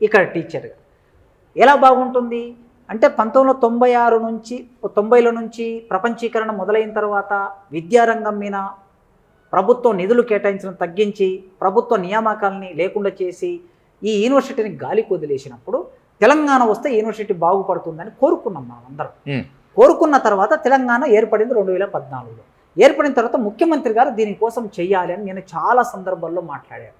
Speaker 3: ఇక్కడ టీచర్గా. ఎలా బాగుంటుంది అంటే 1996 నుంచి 90ల నుంచి ప్రపంచీకరణ మొదలైన తర్వాత విద్యారంగం మీద ప్రభుత్వం నిధులు కేటాయించడం తగ్గించి ప్రభుత్వ నియామకాలని లేకుండా చేసి ఈ యూనివర్సిటీని గాలికి వదిలేసినప్పుడు తెలంగాణ వస్తే యూనివర్సిటీ బాగుపడుతుందని కోరుకున్నాం మనం అందరం. కోరుకున్న తర్వాత తెలంగాణ ఏర్పడింది 2014లో. ఏర్పడిన తర్వాత ముఖ్యమంత్రి గారు దీనికోసం చెయ్యాలి అని నేను చాలా సందర్భాల్లో మాట్లాడాను.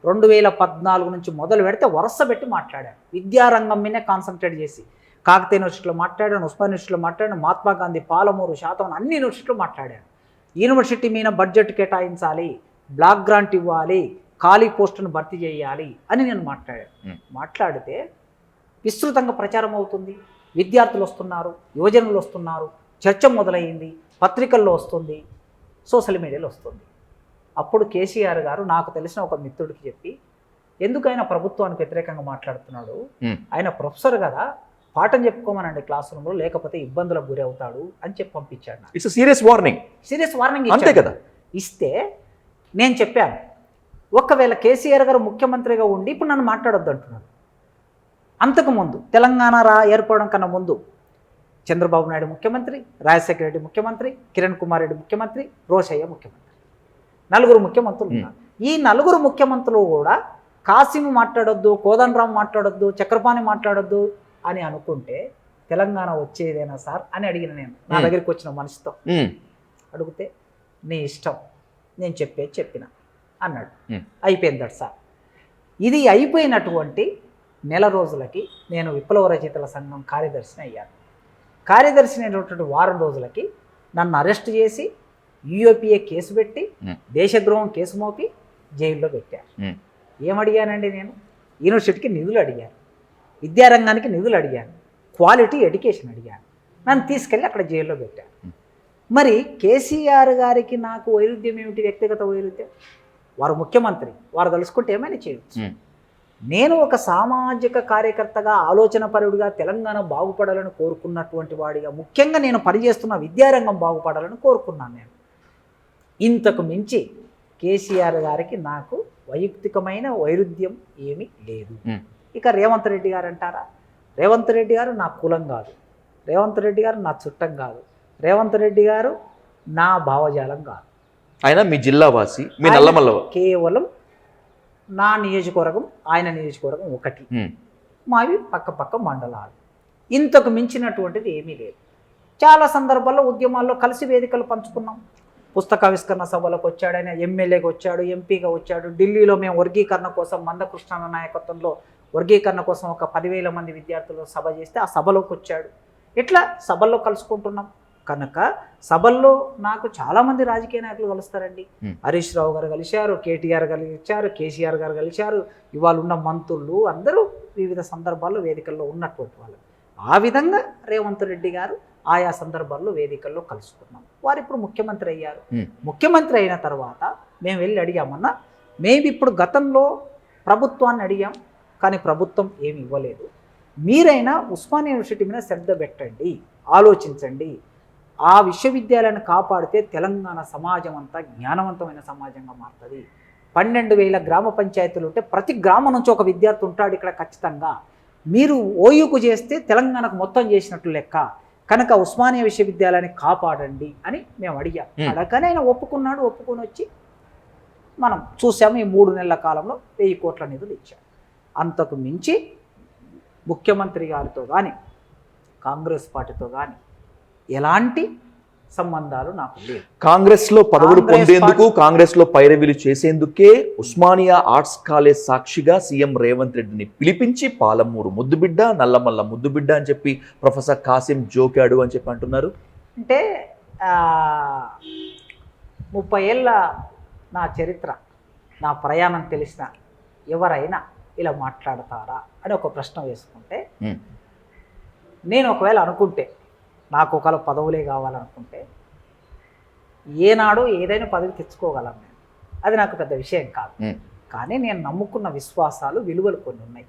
Speaker 3: 2014 నుంచి మొదలు పెడితే వరుస పెట్టి మాట్లాడాను. విద్యారంగం మీదే కాన్సన్ట్రేట్ చేసి కాకతీయ యూనివర్సిటీలో మాట్లాడాను, ఉస్మానియా యూనివర్సిటీలో మాట్లాడాను, మహాత్మా గాంధీ, పాలమూరు, శాతవన్ అన్ని యూనివర్సిటీలో మాట్లాడాను. యూనివర్సిటీ మీద బడ్జెట్ కేటాయించాలి, బ్లాక్ గ్రాంట్ ఇవ్వాలి, ఖాళీ పోస్టును భర్తీ చేయాలి అని నేను మాట్లాడాను. మాట్లాడితే విస్తృతంగా ప్రచారం అవుతుంది, విద్యార్థులు వస్తున్నారు, యువజనులు వస్తున్నారు, చర్చ మొదలైంది, పత్రికల్లో వస్తుంది, సోషల్ మీడియాలో వస్తుంది. అప్పుడు కేసీఆర్ గారు నాకు తెలిసిన ఒక మిత్రుడికి చెప్పి, ఎందుకు ఆయన ప్రభుత్వానికి వ్యతిరేకంగా మాట్లాడుతున్నాడు, ఆయన ప్రొఫెసర్ కదా, పాఠం చెప్పుకోమనండి క్లాస్ రూమ్లో, లేకపోతే ఇబ్బందులకు గురి అవుతాడు అని చెప్పి పంపించాడు.
Speaker 1: ఇట్స్ సీరియస్ వార్నింగ్
Speaker 3: అంతే కదా. ఇస్తే నేను చెప్పాను, ఒకవేళ కేసీఆర్ గారు ముఖ్యమంత్రిగా ఉండి ఇప్పుడు నన్ను మాట్లాడొద్దు అంటున్నాడు. అంతకుముందు తెలంగాణ ఏర్పడడం కన్నా ముందు చంద్రబాబు నాయుడు ముఖ్యమంత్రి, రాజశేఖర రెడ్డి ముఖ్యమంత్రి, కిరణ్ కుమార్ రెడ్డి ముఖ్యమంత్రి, రోషయ్య ముఖ్యమంత్రి, 4 ముఖ్యమంత్రులు ఉన్నారు. ఈ 4 ముఖ్యమంత్రులు కూడా కాసిం మాట్లాడొద్దు, కోదండరాం మాట్లాడొద్దు, చక్రపాణి మాట్లాడొద్దు అని అనుకుంటే తెలంగాణ వచ్చేదేనా సార్ అని అడిగిన నేను, నా దగ్గరికి వచ్చిన మనిషితో అడిగితే, నీ ఇష్టం, నేను చెప్పిన అన్నాడు. అయిపోయిందట సార్. ఇది అయిపోయినటువంటి నెల రోజులకి నేను విప్లవ రచయితల సంఘం కార్యదర్శిని అయ్యాను. కార్యదర్శి అయినటువంటి వారం రోజులకి నన్ను అరెస్ట్ చేసి యూఏపీఏ కేసు పెట్టి దేశద్రోహం కేసు మోపి జైల్లో పెట్టారు. ఏమడిగానండి నేను? యూనివర్సిటీకి నిధులు అడిగాను, విద్యారంగానికి నిధులు అడిగాను, క్వాలిటీ ఎడ్యుకేషన్ అడిగాను. నన్ను తీసుకెళ్ళి అక్కడ జైల్లో పెట్టారు. మరి కేసీఆర్ గారికి నాకు వైరుధ్యం ఏమిటి? వ్యక్తిగత వైరుధ్యం. వారు ముఖ్యమంత్రి, వారు తలుసుకుంటే ఏమైనా చేయవచ్చు. నేను ఒక సామాజిక కార్యకర్తగా, ఆలోచనపరుడిగా తెలంగాణ బాగుపడాలని కోరుకున్నటువంటి వాడిగా, ముఖ్యంగా నేను పనిచేస్తున్న విద్యారంగం బాగుపడాలని కోరుకున్నాను. నేను ఇంతకు మించి కేసీఆర్ గారికి నాకు వైయక్తికమైన వైరుధ్యం ఏమీ లేదు. ఇక రేవంత్ రెడ్డి గారు అంటారా? రేవంత్ రెడ్డి గారు నా కులం కాదు, రేవంత్ రెడ్డి గారు నా చుట్టం కాదు, రేవంత్ రెడ్డి గారు నా భావజాలం కాదు.
Speaker 1: ఆయన మీ జిల్లా వాసి, మీ నల్లమల్ల,
Speaker 3: కేవలం నా నియోజకవర్గం ఆయన నియోజకవర్గం ఒకటి, మావి పక్క మండలాలు. ఇంతకు మించినటువంటిది ఏమీ లేదు. చాలా సందర్భాల్లో ఉద్యమాల్లో కలిసి వేదికలు పంచుకున్నాం. పుస్తకావిష్కరణ సభలకు వచ్చాడు ఆయన, ఎమ్మెల్యేగా వచ్చాడు, ఎంపీగా వచ్చాడు. ఢిల్లీలో మేము వర్గీకరణ కోసం, మందకృష్ణ నాయకత్వంలో వర్గీకరణ కోసం ఒక 10,000 మంది విద్యార్థులు సభ చేస్తే ఆ సభలోకి వచ్చాడు. ఇట్లా సభల్లో కలుసుకుంటున్నాం. కనుక సభల్లో నాకు చాలామంది రాజకీయ నాయకులు కలుస్తారండి. హరీష్ రావు గారు కలిశారు, కేటీఆర్ గారు కలిశారు, కేసీఆర్ గారు కలిశారు, ఇవాళ ఉన్న మంత్రులు అందరూ వివిధ సందర్భాల్లో వేదికల్లో ఉన్నటువంటి వాళ్ళు. ఆ విధంగా రేవంత్ రెడ్డి గారు ఆయా సందర్భాల్లో వేదికల్లో కలుసుకున్నాం. వారు ఇప్పుడు ముఖ్యమంత్రి అయ్యారు. ముఖ్యమంత్రి అయిన తర్వాత మేము వెళ్ళి అడిగామన్నా, మేము ఇప్పుడు గతంలో ప్రభుత్వాన్ని అడిగాం, కానీ ప్రభుత్వం ఏమి ఇవ్వలేదు. మీరైనా ఉస్మానియా యూనివర్సిటీ మీద శ్రద్ధ పెట్టండి, ఆలోచించండి. ఆ విశ్వవిద్యాలయాన్ని కాపాడితే తెలంగాణ సమాజం అంతా జ్ఞానవంతమైన సమాజంగా మారుతుంది. 12,000 గ్రామ పంచాయతీలు ఉంటే ప్రతి గ్రామం నుంచి ఒక విద్యార్థి ఉంటాడు ఇక్కడ ఖచ్చితంగా. మీరు ఓయూకు చేస్తే తెలంగాణకు మొత్తం చేసినట్లు లెక్క కనుక ఉస్మానియా విశ్వవిద్యాలయాన్ని కాపాడండి అని మేము అడిగాం. అడగనే ఆయన ఒప్పుకున్నాడు. ఒప్పుకొని వచ్చి మనం చూసాము ఈ 3 నెలల కాలంలో 1000 కోట్ల నిధులు ఇచ్చాం. అంతకు మించి ముఖ్యమంత్రి గారితో కానీ కాంగ్రెస్ పార్టీతో కానీ ఎలాంటి సంబంధాలు నాకు లేవు.
Speaker 1: కాంగ్రెస్లో పదవులు పొందేందుకు, కాంగ్రెస్లో పైరవీలు చేసేందుకే ఉస్మానియా ఆర్ట్స్ కాలేజ్ సాక్షిగా సీఎం రేవంత్ రెడ్డిని పిలిపించి పాలమూరు ముద్దుబిడ్డ, నల్లమల్ల ముద్దుబిడ్డ అని చెప్పి ప్రొఫెసర్ కాసిం జోకాడు అని చెప్పి అంటున్నారు.
Speaker 3: అంటే 30 ఏళ్ళ నా చరిత్ర, నా ప్రయాణం తెలిసిన ఎవరైనా ఇలా మాట్లాడతారా అని ఒక ప్రశ్న వేసుకుంటే, నేను ఒకవేళ అనుకుంటే నాకు ఒకవేళ పదవులే కావాలనుకుంటే ఏనాడు ఏదైనా పదవి తెచ్చుకోగలను నేను. అది నాకు పెద్ద విషయం కాదు. కానీ నేను నమ్ముకున్న విశ్వాసాలు, విలువలు కొన్ని ఉన్నాయి.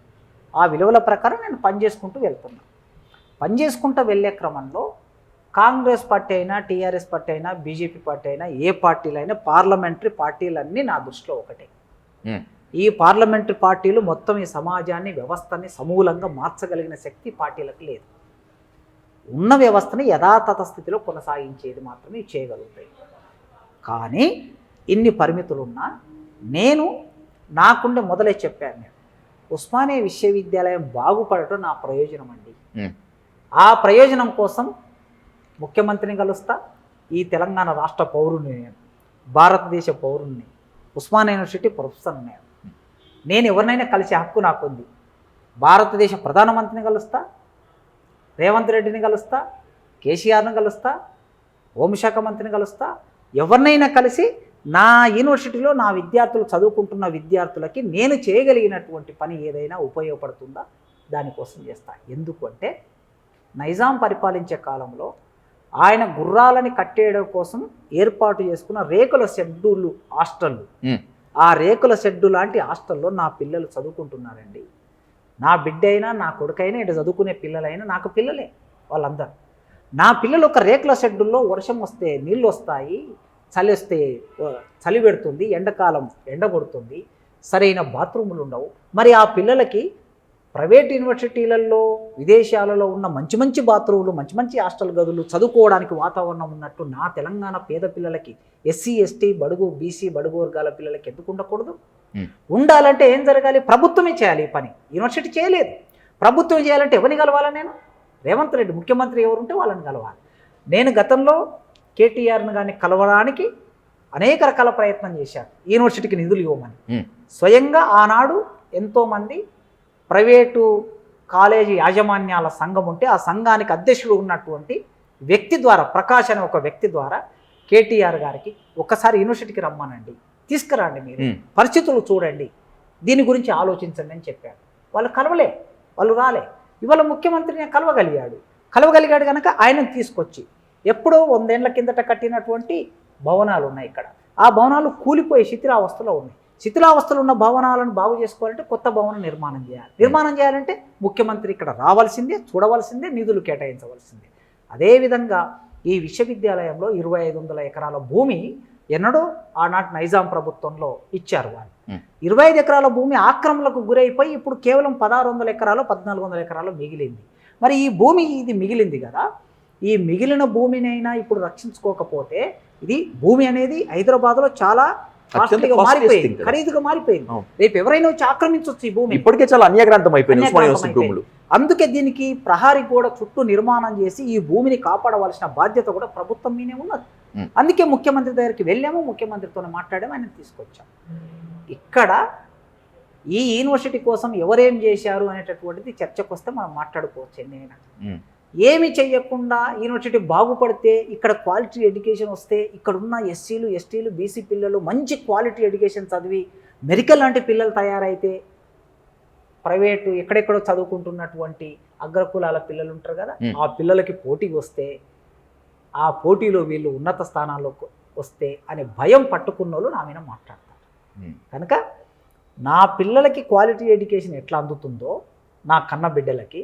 Speaker 3: ఆ విలువల ప్రకారం నేను పనిచేసుకుంటూ వెళ్తున్నాను. పనిచేసుకుంటూ వెళ్ళే క్రమంలో కాంగ్రెస్ పార్టీ అయినా, టీఆర్ఎస్ పార్టీ అయినా, బీజేపీ పార్టీ అయినా, ఏ పార్టీలైనా పార్లమెంటరీ పార్టీలన్నీ నా దృష్టిలో ఒకటే. ఈ పార్లమెంటరీ పార్టీలు మొత్తం ఈ సమాజాన్ని, వ్యవస్థని సమూలంగా మార్చగలిగిన శక్తి పార్టీలకు లేదు. ఉన్న వ్యవస్థని యథాతథ స్థితిలో కొనసాగించేది మాత్రమే చేయగలుగుతాయి. కానీ ఇన్ని పరిమితులున్నా నేను నాకుండే మొదలే చెప్పాను, నేను ఉస్మానియా విశ్వవిద్యాలయం బాగుపడటం నా ప్రయోజనం అండి. ఆ ప్రయోజనం కోసం ముఖ్యమంత్రిని కలుస్తా, ఈ తెలంగాణ రాష్ట్ర పౌరుని, నేను భారతదేశ పౌరుణ్ణి, ఉస్మానియా యూనివర్సిటీ ప్రొఫెసర్ని, నేను ఎవరినైనా కలిసే హక్కు నాకుంది. భారతదేశ ప్రధానమంత్రిని కలుస్తా, రేవంత్ రెడ్డిని కలుస్తా, కేసీఆర్ని కలుస్తా, హోంశాఖ మంత్రిని కలుస్తా, ఎవరినైనా కలిసి నా యూనివర్సిటీలో నా విద్యార్థులు చదువుకుంటున్న విద్యార్థులకి నేను చేయగలిగినటువంటి పని ఏదైనా ఉపయోగపడుతుందా దానికోసం చేస్తా. ఎందుకంటే నైజాం పరిపాలించే కాలంలో ఆయన గుర్రాలని కట్టేయడం కోసం ఏర్పాటు చేసుకున్న రేకుల షెడ్యూళ్ళు, హాస్టళ్ళు, ఆ రేకుల షెడ్డు లాంటి హాస్టల్లో నా పిల్లలు చదువుకుంటున్నారండి. నా బిడ్డ అయినా, నా కొడుకైనా, ఇటు చదువుకునే పిల్లలైనా నాకు పిల్లలే వాళ్ళందరూ. నా పిల్లలు ఒక రేకుల షెడ్డుల్లో వర్షం వస్తే నీళ్ళు వస్తాయి, చలి వస్తే చలి పెడుతుంది, ఎండాకాలం ఎండ కొడుతుంది, సరైన బాత్రూములు ఉండవు. మరి ఆ పిల్లలకి ప్రైవేట్ యూనివర్సిటీలలో, విదేశాలలో ఉన్న మంచి మంచి బాత్రూములు, మంచి మంచి హాస్టల్ గదులు, చదువుకోవడానికి వాతావరణం ఉన్నట్టు నా తెలంగాణ పేద పిల్లలకి, ఎస్సీ ఎస్టీ బడుగు బీసీ బడుగు వర్గాల పిల్లలకి ఎందుకు ఉండకూడదు? ఉండాలంటే ఏం జరగాలి? ప్రభుత్వమే చేయాలి ఈ పని. యూనివర్సిటీ చేయలేదు. ప్రభుత్వం చేయాలంటే ఎవరిని కలవాలి? నేను రేవంత్ రెడ్డి ముఖ్యమంత్రి ఎవరుంటే వాళ్ళని కలవాలి. నేను గతంలో కేటీఆర్ని కానీ కలవడానికి అనేక రకాల ప్రయత్నం చేశాను, యూనివర్సిటీకి నిధులు ఇవ్వమని. స్వయంగా ఆనాడు ఎంతోమంది ప్రైవేటు కాలేజీ యాజమాన్యాల సంఘం ఉంటే ఆ సంఘానికి అధ్యక్షుడు ఉన్నటువంటి వ్యక్తి ద్వారా, ప్రకాష్ అనే ఒక వ్యక్తి ద్వారా కేటీఆర్ గారికి ఒక్కసారి యూనివర్సిటీకి రమ్మనండి, తీసుకురండి, మీరు పరిస్థితులు చూడండి, దీని గురించి ఆలోచించండి అని చెప్పాడు. వాళ్ళు కలవలే, వాళ్ళు రాలే. ఇవాళ ముఖ్యమంత్రిని కలవగలిగాడు కనుక ఆయనను తీసుకొచ్చి ఎప్పుడో 100 ఏళ్ల కిందట కట్టినటువంటి భవనాలు ఉన్నాయి ఇక్కడ. ఆ భవనాలు కూలిపోయి శిథిలావస్థలో ఉన్నాయి. శిథిలావస్థలు ఉన్న భవనాలను బాగు చేసుకోవాలంటే కొత్త భవనం నిర్మాణం చేయాలి. నిర్మాణం చేయాలంటే ముఖ్యమంత్రి ఇక్కడ రావాల్సిందే, చూడవలసిందే, నిధులు కేటాయించవలసిందే. అదేవిధంగా ఈ విశ్వవిద్యాలయంలో 2500 ఎకరాల భూమి ఎన్నడో ఆనాటి నైజాం ప్రభుత్వంలో ఇచ్చారు వాళ్ళు. 25 ఎకరాల భూమి ఆక్రమణలకు గురైపోయి ఇప్పుడు కేవలం 1600 ఎకరాలు 1400 ఎకరాలు మిగిలింది. మరి ఈ భూమి ఇది మిగిలింది కదా, ఈ మిగిలిన భూమినైనా ఇప్పుడు రక్షించుకోకపోతే, ఇది భూమి అనేది హైదరాబాద్లో చాలా మారిపోయింది, ఖరీదుగా మారిపోయింది. రేపు ఎవరైనా వచ్చి ఆక్రమించవచ్చు ఈ భూమి.
Speaker 1: ఇప్పటికే చాలా అన్యాక్రాంతం అయిపోయింది.
Speaker 3: అందుకే దీనికి ప్రహారీ గోడ చుట్టూ నిర్మాణం చేసి ఈ భూమిని కాపాడవలసిన బాధ్యత కూడా ప్రభుత్వం మీదే ఉన్నది. అందుకే ముఖ్యమంత్రి దగ్గరికి వెళ్ళాము, ముఖ్యమంత్రితో మాట్లాడాము, ఆయన తీసుకొచ్చాము. ఇక్కడ ఈ యూనివర్సిటీ కోసం ఎవరేం చేశారు అనేటటువంటిది చర్చకు వస్తే మనం మాట్లాడుకోవచ్చు. ఎన్నైనా ఏమి చెయ్యకుండా యూనివర్సిటీ బాగుపడితే, ఇక్కడ క్వాలిటీ ఎడ్యుకేషన్ వస్తే, ఇక్కడున్న ఎస్సీలు ఎస్టీలు బీసీ పిల్లలు మంచి క్వాలిటీ ఎడ్యుకేషన్ చదివి మెడికల్ లాంటి పిల్లలు తయారైతే, ప్రైవేటు ఎక్కడెక్కడో చదువుకుంటున్నటువంటి అగ్రకులాల పిల్లలు ఉంటారు కదా, ఆ పిల్లలకి పోటీ వస్తే, ఆ పోటీలో వీళ్ళు ఉన్నత స్థానాల్లో వస్తే అనే భయం పట్టుకున్న వాళ్ళు నా మీద మాట్లాడతారు. కనుక నా పిల్లలకి క్వాలిటీ ఎడ్యుకేషన్ ఎట్లా అందుతుందో, నా కన్న బిడ్డలకి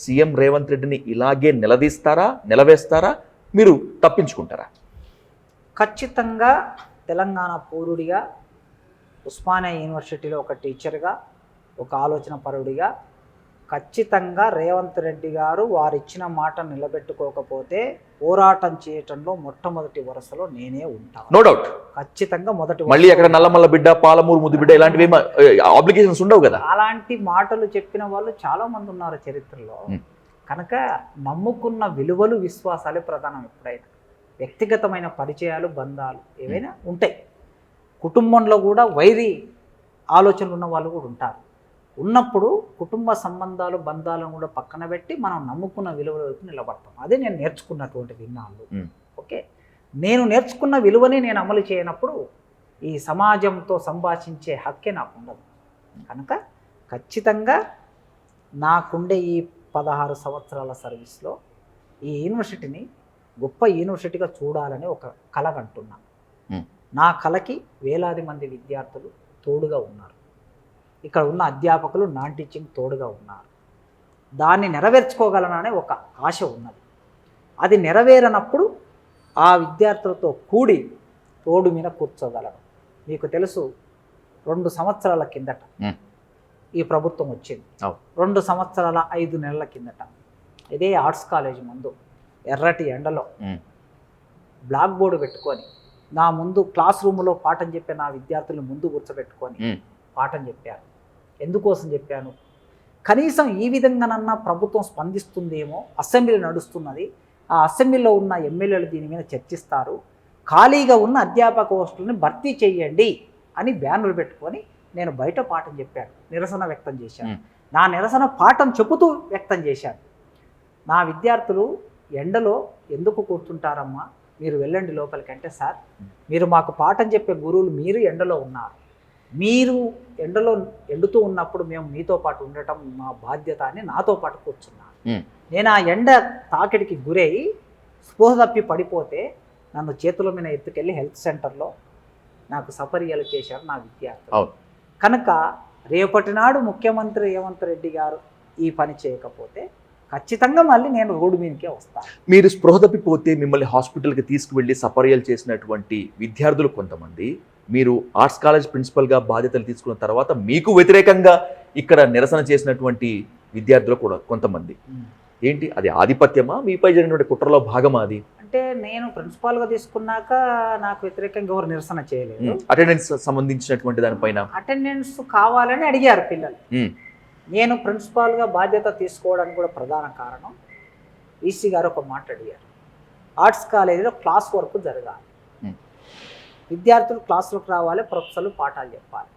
Speaker 1: సీఎం రేవంత్ రెడ్డిని ఇలాగే నిలవేస్తారా మీరు తప్పించుకుంటారా?
Speaker 3: ఖచ్చితంగా తెలంగాణ పౌరుడిగా, ఉస్మానియా యూనివర్సిటీలో ఒక టీచర్గా, ఒక ఆలోచన పరుడిగా ఖచ్చితంగా రేవంత్ రెడ్డి గారు వారిచ్చిన మాట నిలబెట్టుకోకపోతే పోరాటం చేయటంలో మొట్టమొదటి వరుసలో నేనే ఉంటాను.
Speaker 1: No doubt.
Speaker 3: ఖచ్చితంగా
Speaker 1: మళ్ళీ అక్కడ నల్లమల్ల బిడ్డ, పాలమూరు ముద్దు బిడ్డ ఇలాంటివి ఆబ్లిగేషన్స్ ఉండవు కదా.
Speaker 3: అలాంటి మాటలు చెప్పిన వాళ్ళు చాలా మంది ఉన్నారు చరిత్రలో. కనుక నమ్ముకున్న విలువలు, విశ్వాసాలే ప్రధానం. ఎప్పుడైనా వ్యక్తిగతమైన పరిచయాలు, బంధాలు ఏవైనా ఉంటాయి. కుటుంబంలో కూడా వైరి ఆలోచనలు ఉన్న వాళ్ళు కూడా ఉంటారు. ఉన్నప్పుడు కుటుంబ సంబంధాలు, బంధాలను కూడా పక్కన పెట్టి మనం నమ్ముకున్న విలువల వైపు నిలబడతాం. అదే నేను నేర్చుకున్నటువంటి విన్నాళ్ళు. ఓకే, నేను నేర్చుకున్న విలువని నేను అమలు చేయనప్పుడు ఈ సమాజంతో సంభాషించే హక్కే నాకు ఉండదు. కనుక ఖచ్చితంగా నాకుండే ఈ 16 సంవత్సరాల సర్వీస్లో ఈ యూనివర్సిటీని గొప్ప యూనివర్సిటీగా చూడాలని ఒక కల కంటున్నా. నా కలకి వేలాది మంది విద్యార్థులు తోడుగా ఉన్నారు. ఇక్కడ ఉన్న అధ్యాపకులు, నాన్ టీచింగ్ తోడుగా ఉన్నారు. దాన్ని నెరవేర్చుకోగలననే ఒక ఆశ ఉన్నది. అది నెరవేరనప్పుడు ఆ విద్యార్థులతో కూడి రోడ్డు మీద కూర్చోగలను. మీకు తెలుసు, 2 సంవత్సరాల కిందట ఈ ప్రభుత్వం వచ్చింది. 2 సంవత్సరాల 5 నెలల కిందట ఇదే ఆర్ట్స్ కాలేజ్ ముందు ఎర్రటి ఎండలో బ్లాక్ బోర్డు పెట్టుకొని నా ముందు క్లాస్ రూమ్లో పాఠం చెప్పే నా విద్యార్థులను ముందు కూర్చోబెట్టుకొని పాఠం చెప్పాను. ఎందుకోసం చెప్పాను? కనీసం ఈ విధంగానన్నా ప్రభుత్వం స్పందిస్తుందేమో. అసెంబ్లీ నడుస్తున్నది, ఆ అసెంబ్లీలో ఉన్న ఎమ్మెల్యేలు దీని మీద చర్చిస్తారు, ఖాళీగా ఉన్న అధ్యాపక పోస్టులను భర్తీ చేయండి అని బ్యానర్లు పెట్టుకొని నేను బయట పాఠం చెప్పాను, నిరసన వ్యక్తం చేశాను. నా నిరసన పాఠం చెబుతూ వ్యక్తం చేశాను. నా విద్యార్థులు ఎండలో ఎందుకు కూర్చుంటారమ్మా, మీరు వెళ్ళండి లోపలికి అంటే, సార్ మీరు మాకు పాఠం చెప్పే గురువులు, మీరు ఎండలో ఉన్నారు, మీరు ఎండలో ఎండుతూ ఉన్నప్పుడు మేము మీతో పాటు ఉండటం మా బాధ్యత అని నాతో పాటు కూర్చున్నాను. నేను ఆ ఎండ తాకిడికి గురై స్పృహ తప్పి పడిపోతే నన్ను చేతుల మీద ఎత్తుకెళ్ళి హెల్త్ సెంటర్లో నాకు సపర్యలు చేశారు నా విద్యార్థులు. కనుక రేపటి నాడు ముఖ్యమంత్రి రేవంత్ రెడ్డి గారు ఈ పని చేయకపోతే ఖచ్చితంగా మళ్ళీ నేను రోడ్డు మీదకే వస్తాను.
Speaker 1: మీరు స్పృహ తప్పిపోతే మిమ్మల్ని హాస్పిటల్కి తీసుకువెళ్ళి సపర్యలు చేసినటువంటి విద్యార్థులు కొంతమంది, మీరు ఆర్ట్స్ కాలేజ్ ప్రిన్సిపల్గా బాధ్యతలు తీసుకున్న తర్వాత మీకు వ్యతిరేకంగా ఇక్కడ నిరసన చేసినటువంటి విద్యార్థులు కూడా కొంతమంది. ఏంటి అది ఆధిపత్యమా, మీపై జరిగినటువంటి కుట్రలో భాగమా అది?
Speaker 3: అంటే నేను ప్రిన్సిపాల్గా తీసుకున్నాక నాకు వ్యతిరేకంగా ఎవరు నిరసన చేయలేదు.
Speaker 1: అటెండెన్స్ సంబంధించినటువంటి దానిపైన
Speaker 3: అటెండెన్స్ కావాలని అడిగారు పిల్లలు. నేను ప్రిన్సిపాల్గా బాధ్యత తీసుకోవడానికి కూడా ప్రధాన కారణం ఈసీ గారు ఒక మాట అడిగారు, ఆర్ట్స్ కాలేజీలో క్లాస్ వర్క్ జరగాలి, విద్యార్థులు క్లాసులకు రావాలి, ప్రొఫెసర్లు పాఠాలు చెప్పాలి.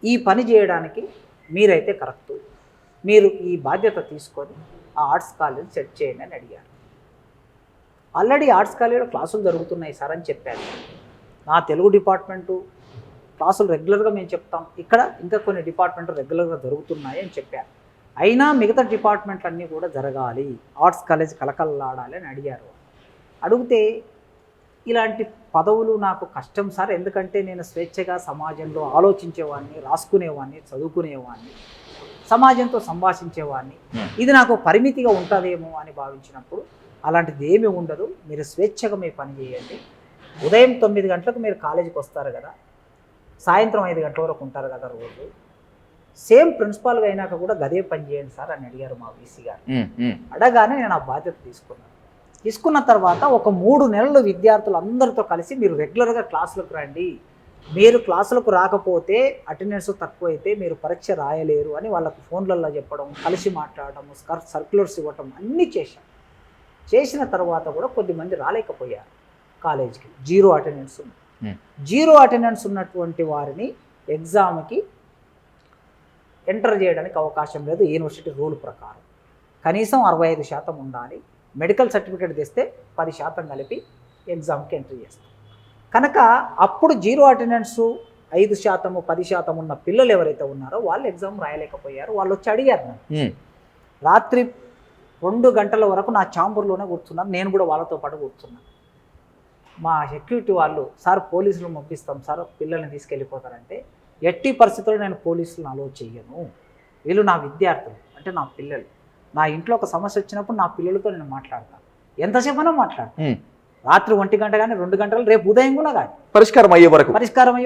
Speaker 3: ఈ పని చేయడానికి మీరైతే కరెక్టు, మీరు ఈ బాధ్యత తీసుకొని ఆ ఆర్ట్స్ కాలేజీ సెట్ చేయండి అని అడిగారు. ఆల్రెడీ ఆర్ట్స్ కాలేజీలో క్లాసులు జరుగుతున్నాయి సార్ అని చెప్పాను. నా తెలుగు డిపార్ట్మెంటు క్లాసులు రెగ్యులర్గా మేము చెప్తాం, ఇక్కడ ఇంకా కొన్ని డిపార్ట్మెంట్లు రెగ్యులర్గా జరుగుతున్నాయి అని చెప్పారు. అయినా మిగతా డిపార్ట్మెంట్లన్నీ కూడా జరగాలి, ఆర్ట్స్ కాలేజ్ కలకలలాడాలి అని అడిగారు. అడిగితే ఇలాంటి పదవులు నాకు కష్టం సార్, ఎందుకంటే నేను స్వేచ్ఛగా సమాజంలో ఆలోచించేవాడిని, రాసుకునేవాడిని, చదువుకునేవాడిని, సమాజంతో సంభాషించేవాడిని, ఇది నాకు పరిమితిగా ఉంటుందేమో అని భావించినప్పుడు అలాంటిది ఏమీ ఉండదు, మీరు స్వేచ్ఛగా మీ పని చేయండి, ఉదయం 9 గంటలకు మీరు కాలేజీకి వస్తారు కదా, సాయంత్రం 5 గంటల వరకు ఉంటారు కదా రోజు, సేమ్ ప్రిన్సిపాల్గా అయినాక కూడా గదే పని చేయండి సార్ అని అడిగారు మా వీసీ గారు. అడగానే నేను ఆ బాధ్యత తీసుకున్నాను. తీసుకున్న తర్వాత ఒక 3 నెలలు విద్యార్థులు అందరితో కలిసి మీరు రెగ్యులర్గా క్లాసులకు రండి, మీరు క్లాసులకు రాకపోతే అటెండెన్స్ తక్కువైతే మీరు పరీక్ష రాయలేరు అని వాళ్ళకు ఫోన్లలో చెప్పడం, కలిసి మాట్లాడడం, సర్క్యులర్స్ ఇవ్వటం అన్నీ చేశాం. చేసిన తర్వాత కూడా కొద్దిమంది రాలేకపోయారు కాలేజీకి, 0 అటెండెన్స్ ఉంది. 0 అటెండెన్స్ ఉన్నటువంటి వారిని ఎగ్జామ్కి ఎంటర్ చేయడానికి అవకాశం లేదు యూనివర్సిటీ రూల్ ప్రకారం. కనీసం 65% ఉండాలి, మెడికల్ సర్టిఫికేట్ తెస్తే 10% కలిపి ఎగ్జామ్కి ఎంట్రీ చేస్తాం. కనుక అప్పుడు 0 అటెండెన్స్ 5%, 10% ఉన్న పిల్లలు ఎవరైతే ఉన్నారో వాళ్ళు ఎగ్జామ్ రాయలేకపోయారు. వాళ్ళు వచ్చి అడిగారు నన్ను. రాత్రి 2 గంటల వరకు నా ఛాంబర్లోనే కూర్చున్నారు, నేను కూడా వాళ్ళతో పాటు కూర్చున్నాను. మా సెక్యూరిటీ వాళ్ళు, సార్ పోలీసులు పంపిస్తాం సార్, పిల్లల్ని తీసుకెళ్ళిపోతారంటే, ఎట్టి పరిస్థితుల్లో నేను పోలీసులను అలో చెయ్యను, వీళ్ళు నా విద్యార్థులు అంటే నా పిల్లలు, నా ఇంట్లో ఒక సమస్య వచ్చినప్పుడు నా పిల్లలతో నేను మాట్లాడతాను, ఎంతసేపైనా మాట్లాడతాను. రాత్రి 1 గంట కానీ 2 గంటలు, రేపు ఉదయం కూడా కానీ
Speaker 1: పరిష్కారం అయ్యే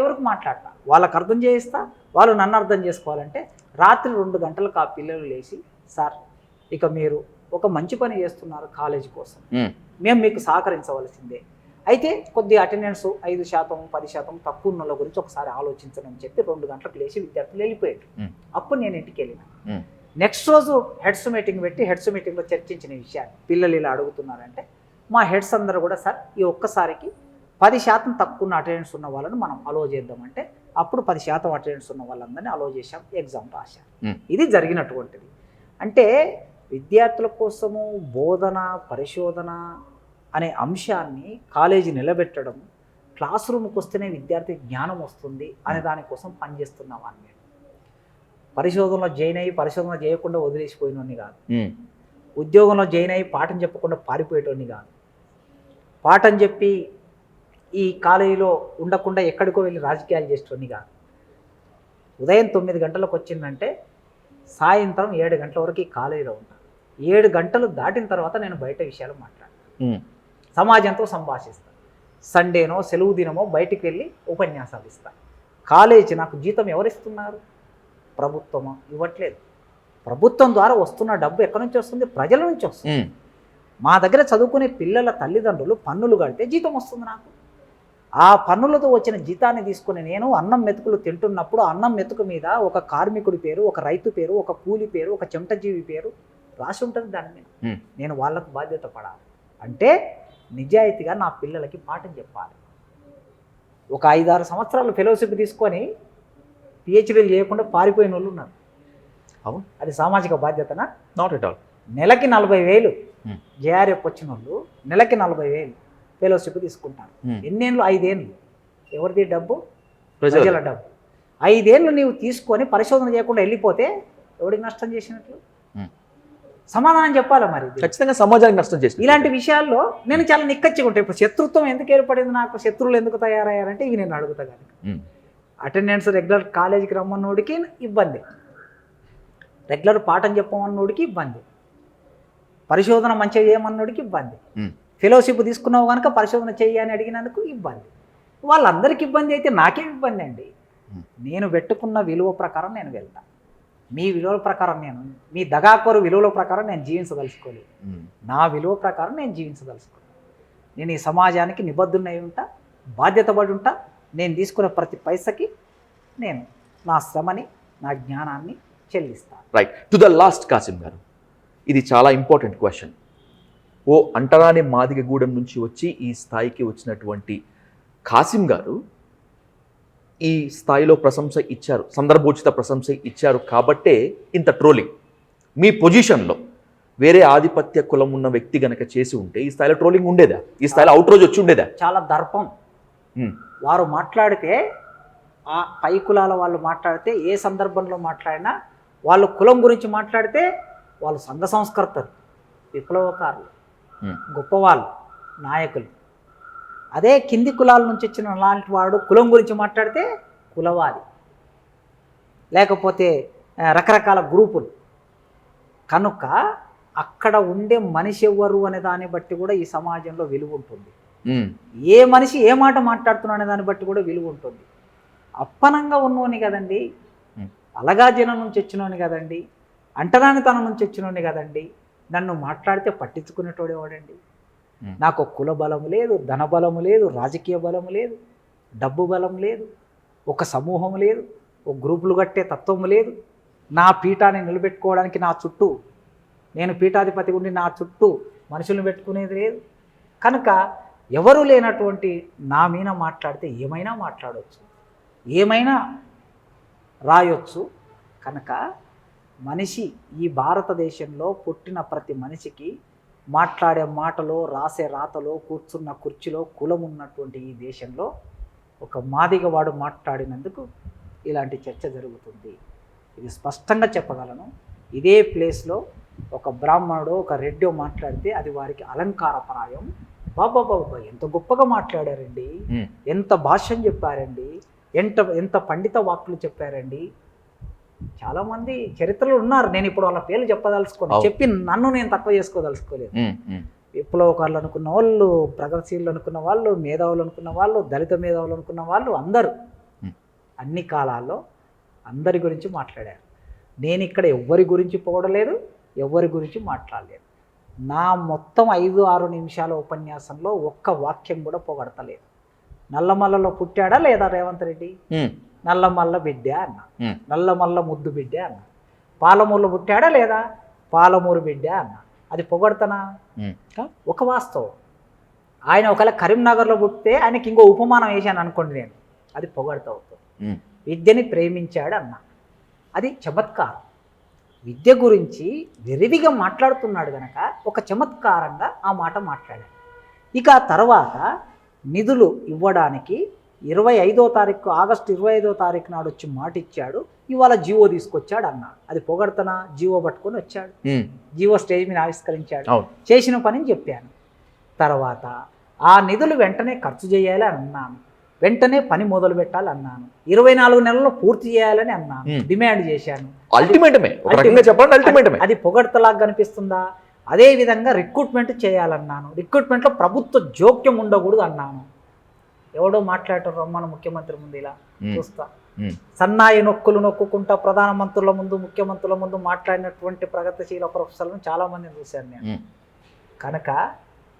Speaker 1: వరకు
Speaker 3: మాట్లాడతా. వాళ్ళకి అర్థం చేయిస్తా, వాళ్ళు నన్ను అర్థం చేసుకోవాలంటే రాత్రి 2 గంటలకు ఆ పిల్లలు లేచి, సార్ ఇక మీరు ఒక మంచి పని చేస్తున్నారు కాలేజీ కోసం, మేము మీకు సహకరించవలసిందే, అయితే కొద్ది అటెండెన్స్ 5%, 10% తక్కువ ఉన్న వాళ్ళ గురించి ఒకసారి ఆలోచించండి అని చెప్పి 2 గంటలకు లేచి విద్యార్థులు వెళ్ళిపోయాడు. అప్పుడు నేను ఇంటికి వెళ్ళిన. నెక్స్ట్ రోజు హెడ్స్ మీటింగ్ పెట్టి హెడ్స్ మీటింగ్లో చర్చించిన విషయాన్ని, పిల్లలు ఇలా అడుగుతున్నారంటే మా హెడ్స్ అందరూ కూడా, సార్ ఈ ఒక్కసారికి 10% తక్కువ ఉన్న అటెండెన్స్ ఉన్న వాళ్ళని మనం అలో చేద్దామంటే అప్పుడు 10% అటెండెన్స్ ఉన్న వాళ్ళందరినీ అలో చేశాం, ఎగ్జామ్ రాశాం. ఇది జరిగినటువంటిది. అంటే విద్యార్థుల కోసము బోధన పరిశోధన అనే అంశాన్ని కాలేజీ నిలబెట్టడం, క్లాస్ రూమ్కి వస్తేనే విద్యార్థి జ్ఞానం వస్తుంది అనే దానికోసం పనిచేస్తున్నాం అని. నేను పరిశోధనలో జాయిన్ అయ్యి పరిశోధన చేయకుండా వదిలేసిపోయినోని కాదు, ఉద్యోగంలో జాయిన్ అయ్యి పాఠం చెప్పకుండా పారిపోయేటోని కాదు, పాఠం చెప్పి ఈ కాలేజీలో ఉండకుండా ఎక్కడికో వెళ్ళి రాజకీయాలు చేసేటోని కాదు. ఉదయం 9 గంటలకు వచ్చిందంటే సాయంత్రం 7 గంటల వరకు ఈ కాలేజీలో ఉంటాను. 7 గంటలు దాటిన తర్వాత నేను బయట విషయాలు మాట్లాడతాను, సమాజంతో సంభాషిస్తాను. సండేనో సెలవు దినమో బయటికి వెళ్ళి ఉపన్యాసాలు ఇస్తాను. కాలేజీ నాకు జీతం ఎవరిస్తున్నారు? ప్రభుత్వమా? ఇవ్వట్లేదు. ప్రభుత్వం ద్వారా వస్తున్న డబ్బు ఎక్కడి నుంచి వస్తుంది? ప్రజల నుంచి వస్తుంది. మా దగ్గర చదువుకునే పిల్లల తల్లిదండ్రులు పన్నులు కడితే జీతం వస్తుంది నాకు. ఆ పన్నులతో వచ్చిన జీతాన్ని తీసుకుని నేను అన్నం మెతుకులు తింటున్నప్పుడు అన్నం మెతుకు మీద ఒక కార్మికుడి పేరు, ఒక రైతు పేరు, ఒక కూలి పేరు, ఒక చెమటజీవి పేరు రాసి ఉంటుంది దాని మీద. నేను వాళ్ళకు బాధ్యత పడాలి అంటే నిజాయితీగా నా పిల్లలకి పాఠం చెప్పాలి. ఒక 5-6 సంవత్సరాలు ఫెలోషిప్ తీసుకొని పిహెచ్డీలు చేయకుండా పారిపోయిన వాళ్ళు ఉన్నారు.
Speaker 1: అవును,
Speaker 3: అది సామాజిక బాధ్యతనా?
Speaker 1: Not at all.
Speaker 3: నెలకి 40,000 జేఆర్ఎఫ్ వచ్చిన వాళ్ళు నెలకి 40,000 ఫెలోషిప్ తీసుకుంటారు. ఎన్నేళ్ళు? 5 ఏళ్ళు. ఎవరిది డబ్బు? ప్రజల డబ్బు. 5 ఏళ్ళు నీవు తీసుకొని పరిశోధన చేయకుండా వెళ్ళిపోతే ఎవరికి నష్టం చేసినట్లు? సమాధానం చెప్పాలా? మరి
Speaker 1: ఖచ్చితంగా సమాజానికి నష్టం చేసి.
Speaker 3: ఇలాంటి విషయాల్లో నేను చాలా నిక్కచ్చిగా ఉంటాను. ఇప్పుడు శత్రుత్వం ఎందుకు ఏర్పడింది నాకు? శత్రువులు ఎందుకు తయారయ్యారంటే ఇవి నేను అడుగుతా కనుక. అటెండెన్స్ రెగ్యులర్ కాలేజీకి రమ్మన్నోడికి ఇబ్బంది, రెగ్యులర్ పాఠం చెప్పమన్నోడికి ఇబ్బంది, పరిశోధన మంచిగా చేయమన్నోడికి ఇబ్బంది, ఫెలోషిప్ తీసుకున్నావు కనుక పరిశోధన చేయి అని అడిగినందుకు ఇబ్బంది. వాళ్ళందరికీ ఇబ్బంది అయితే నాకేం ఇబ్బంది అండి? నేను పెట్టుకున్న విలువ ప్రకారం నేను వెళ్తాను. మీ విలువల ప్రకారం నేను, మీ దగాకోరు విలువల ప్రకారం నేను జీవించదలుచుకోలేదు. నా విలువ ప్రకారం నేను జీవించదలుచుకోలేదు. నేను ఈ సమాజానికి నిబద్ధున్నై ఉంటా, బాధ్యత పడి ఉంటా. నేను తీసుకున్న ప్రతి పైసకి నేను నా శ్రమని, నా జ్ఞానాన్ని చెల్లిస్తాను.
Speaker 1: Right. To the last Kasim గారు, ఇది చాలా ఇంపార్టెంట్ క్వశ్చన్. ఓ అంటరాని మాదిగగూడెం నుంచి వచ్చి ఈ స్థాయికి వచ్చినటువంటి కాసిం గారు ఈ స్థాయిలో ప్రశంస ఇచ్చారు, సందర్భోచిత ప్రశంస ఇచ్చారు కాబట్టే ఇంత ట్రోలింగ్. మీ పొజిషన్లో వేరే ఆధిపత్య కులం ఉన్న వ్యక్తి గనక చేసి ఉంటే ఈ స్థాయిలో ట్రోలింగ్ ఉండేదా? ఈ స్థాయిలో అవుట్ రోజు వచ్చి ఉండేదా?
Speaker 3: చాలా దర్పం. వారు మాట్లాడితే, ఆ పై కులాల వాళ్ళు మాట్లాడితే, ఏ సందర్భంలో మాట్లాడినా వాళ్ళు కులం గురించి మాట్లాడితే వాళ్ళు సంఘ సంస్కర్తలు, విప్లవకారులు, గొప్పవాళ్ళు, నాయకులు. అదే కింది కులాల నుంచి వచ్చిన అలాంటి వాడు కులం గురించి మాట్లాడితే కులవాది, లేకపోతే రకరకాల గ్రూపులు. కనుక అక్కడ ఉండే మనిషి ఎవరు అనే దాన్ని బట్టి కూడా ఈ సమాజంలో విలువ ఉంటుంది. ఏ మనిషి ఏ మాట మాట్లాడుతున్నా అనే దాన్ని బట్టి కూడా విలువ ఉంటుంది. అప్పనంగా ఉన్నోని కదండి, అలగా జనం నుంచి వచ్చినోని కదండి, అంటరాని తన నుంచి వచ్చినోని కదండి. నన్ను మాట్లాడితే పట్టించుకునేటోడు ఎవడండి? నాకు కుల బలము లేదు, ధన బలము లేదు, రాజకీయ బలము లేదు, డబ్బు బలం లేదు, ఒక సమూహం లేదు, ఒక గ్రూపులు కట్టే తత్వము లేదు. నా పీఠాన్ని నిలబెట్టుకోవడానికి నా చుట్టూ, నేను పీఠాధిపతి ఉండి నా చుట్టూ మనుషులను పెట్టుకునేది లేదు. కనుక ఎవరు లేనటువంటి నా మీద మాట్లాడితే ఏమైనా మాట్లాడవచ్చు, ఏమైనా రాయొచ్చు. కనుక మనిషి ఈ భారతదేశంలో పుట్టిన ప్రతి మనిషికి మాట్లాడే మాటలో, రాసే రాతలో, కూర్చున్న కుర్చీలో కులం ఉన్నటువంటి ఈ దేశంలో ఒక మాదిగవాడు మాట్లాడినందుకు ఇలాంటి చర్చ జరుగుతుంది. ఇది స్పష్టంగా చెప్పగలను. ఇదే ప్లేస్లో ఒక బ్రాహ్మణుడు, ఒక రెడ్డో మాట్లాడితే అది వారికి అలంకారప్రాయం. బాబా ఎంత గొప్పగా మాట్లాడారండి, ఎంత భాష్యం చెప్పారండి, ఎంత పండిత వాక్కులు చెప్పారండి. చాలా మంది చరిత్రలో ఉన్నారు. నేను ఇప్పుడు వాళ్ళ పేర్లు చెప్పదలుచుకోను, చెప్పి నన్ను నేను తక్కువ చేసుకోదలుచుకోలేదు. విప్లవకారులు అనుకున్న వాళ్ళు, ప్రగతిశీలు అనుకున్న వాళ్ళు, మేధావులు అనుకున్న వాళ్ళు, దళిత మేధావులు అనుకున్న వాళ్ళు అందరూ అన్ని కాలాల్లో అందరి గురించి మాట్లాడారు. నేను ఇక్కడ ఎవ్వరి గురించి పొగడలేదు, ఎవ్వరి గురించి మాట్లాడలేదు. నా మొత్తం 5-6 నిమిషాల ఉపన్యాసంలో ఒక్క వాక్యం కూడా పొగడతలేదు. నల్లమల్లలో పుట్టాడా లేదా రేవంత్ రెడ్డి? నల్లమల్ల బిడ్డ అన్న, నల్లమల్ల ముద్దు బిడ్డ అన్న. పాలమూరులో పుట్టాడా లేదా? పాలమూరు బిడ్డ అన్న. అది పొగడతనా? ఒక వాస్తవం. ఆయన ఒకవేళ కరీంనగర్లో పుట్టితే ఆయనకి ఇంకో ఉపమానం వేసాను అనుకోండి, నేను అది పొగడత అవుతుంది. విద్యని ప్రేమించాడు అన్న, అది చమత్కారం. విద్య గురించి విరివిగా మాట్లాడుతున్నాడు కనుక ఒక చమత్కారంగా ఆ మాట మాట్లాడాడు. ఇక ఆ తర్వాత నిధులు ఇవ్వడానికి 25వ తారీఖు, ఆగస్టు 25వ తారీఖు నాడు వచ్చి మాట ఇచ్చాడు, ఇవాళ జీవో తీసుకొచ్చాడు అన్న. అది పొగడతనా? జీవో పట్టుకొని వచ్చాడు, జీవో స్టేజ్ మీద ఆవిష్కరించాడు, చేసిన పనిని చెప్పాను. తర్వాత ఆ నిధులు వెంటనే ఖర్చు చేయాలి అన్నాను, వెంటనే పని మొదలు పెట్టాలి అన్నాను, 24 నెలల్లో పూర్తి చేయాలని అన్నాను, డిమాండ్ చేశాను. అది పొగడతలాగా కనిపిస్తుందా? అదే విధంగా రిక్రూట్మెంట్ చేయాలన్నాను, రిక్రూట్మెంట్లో ప్రభుత్వ జోక్యం ఉండకూడదు అన్నాను. ఎవడో మాట్లాడటం రమ్మను ముఖ్యమంత్రి ముందు ఇలా చూస్తా. సన్నాయి నొక్కులు నొక్కుంటా ప్రధానమంత్రుల ముందు, ముఖ్యమంత్రుల ముందు మాట్లాడినటువంటి ప్రగతిశీల ప్రొఫెసర్లను చాలా మందిని చూశాను నేను. కనుక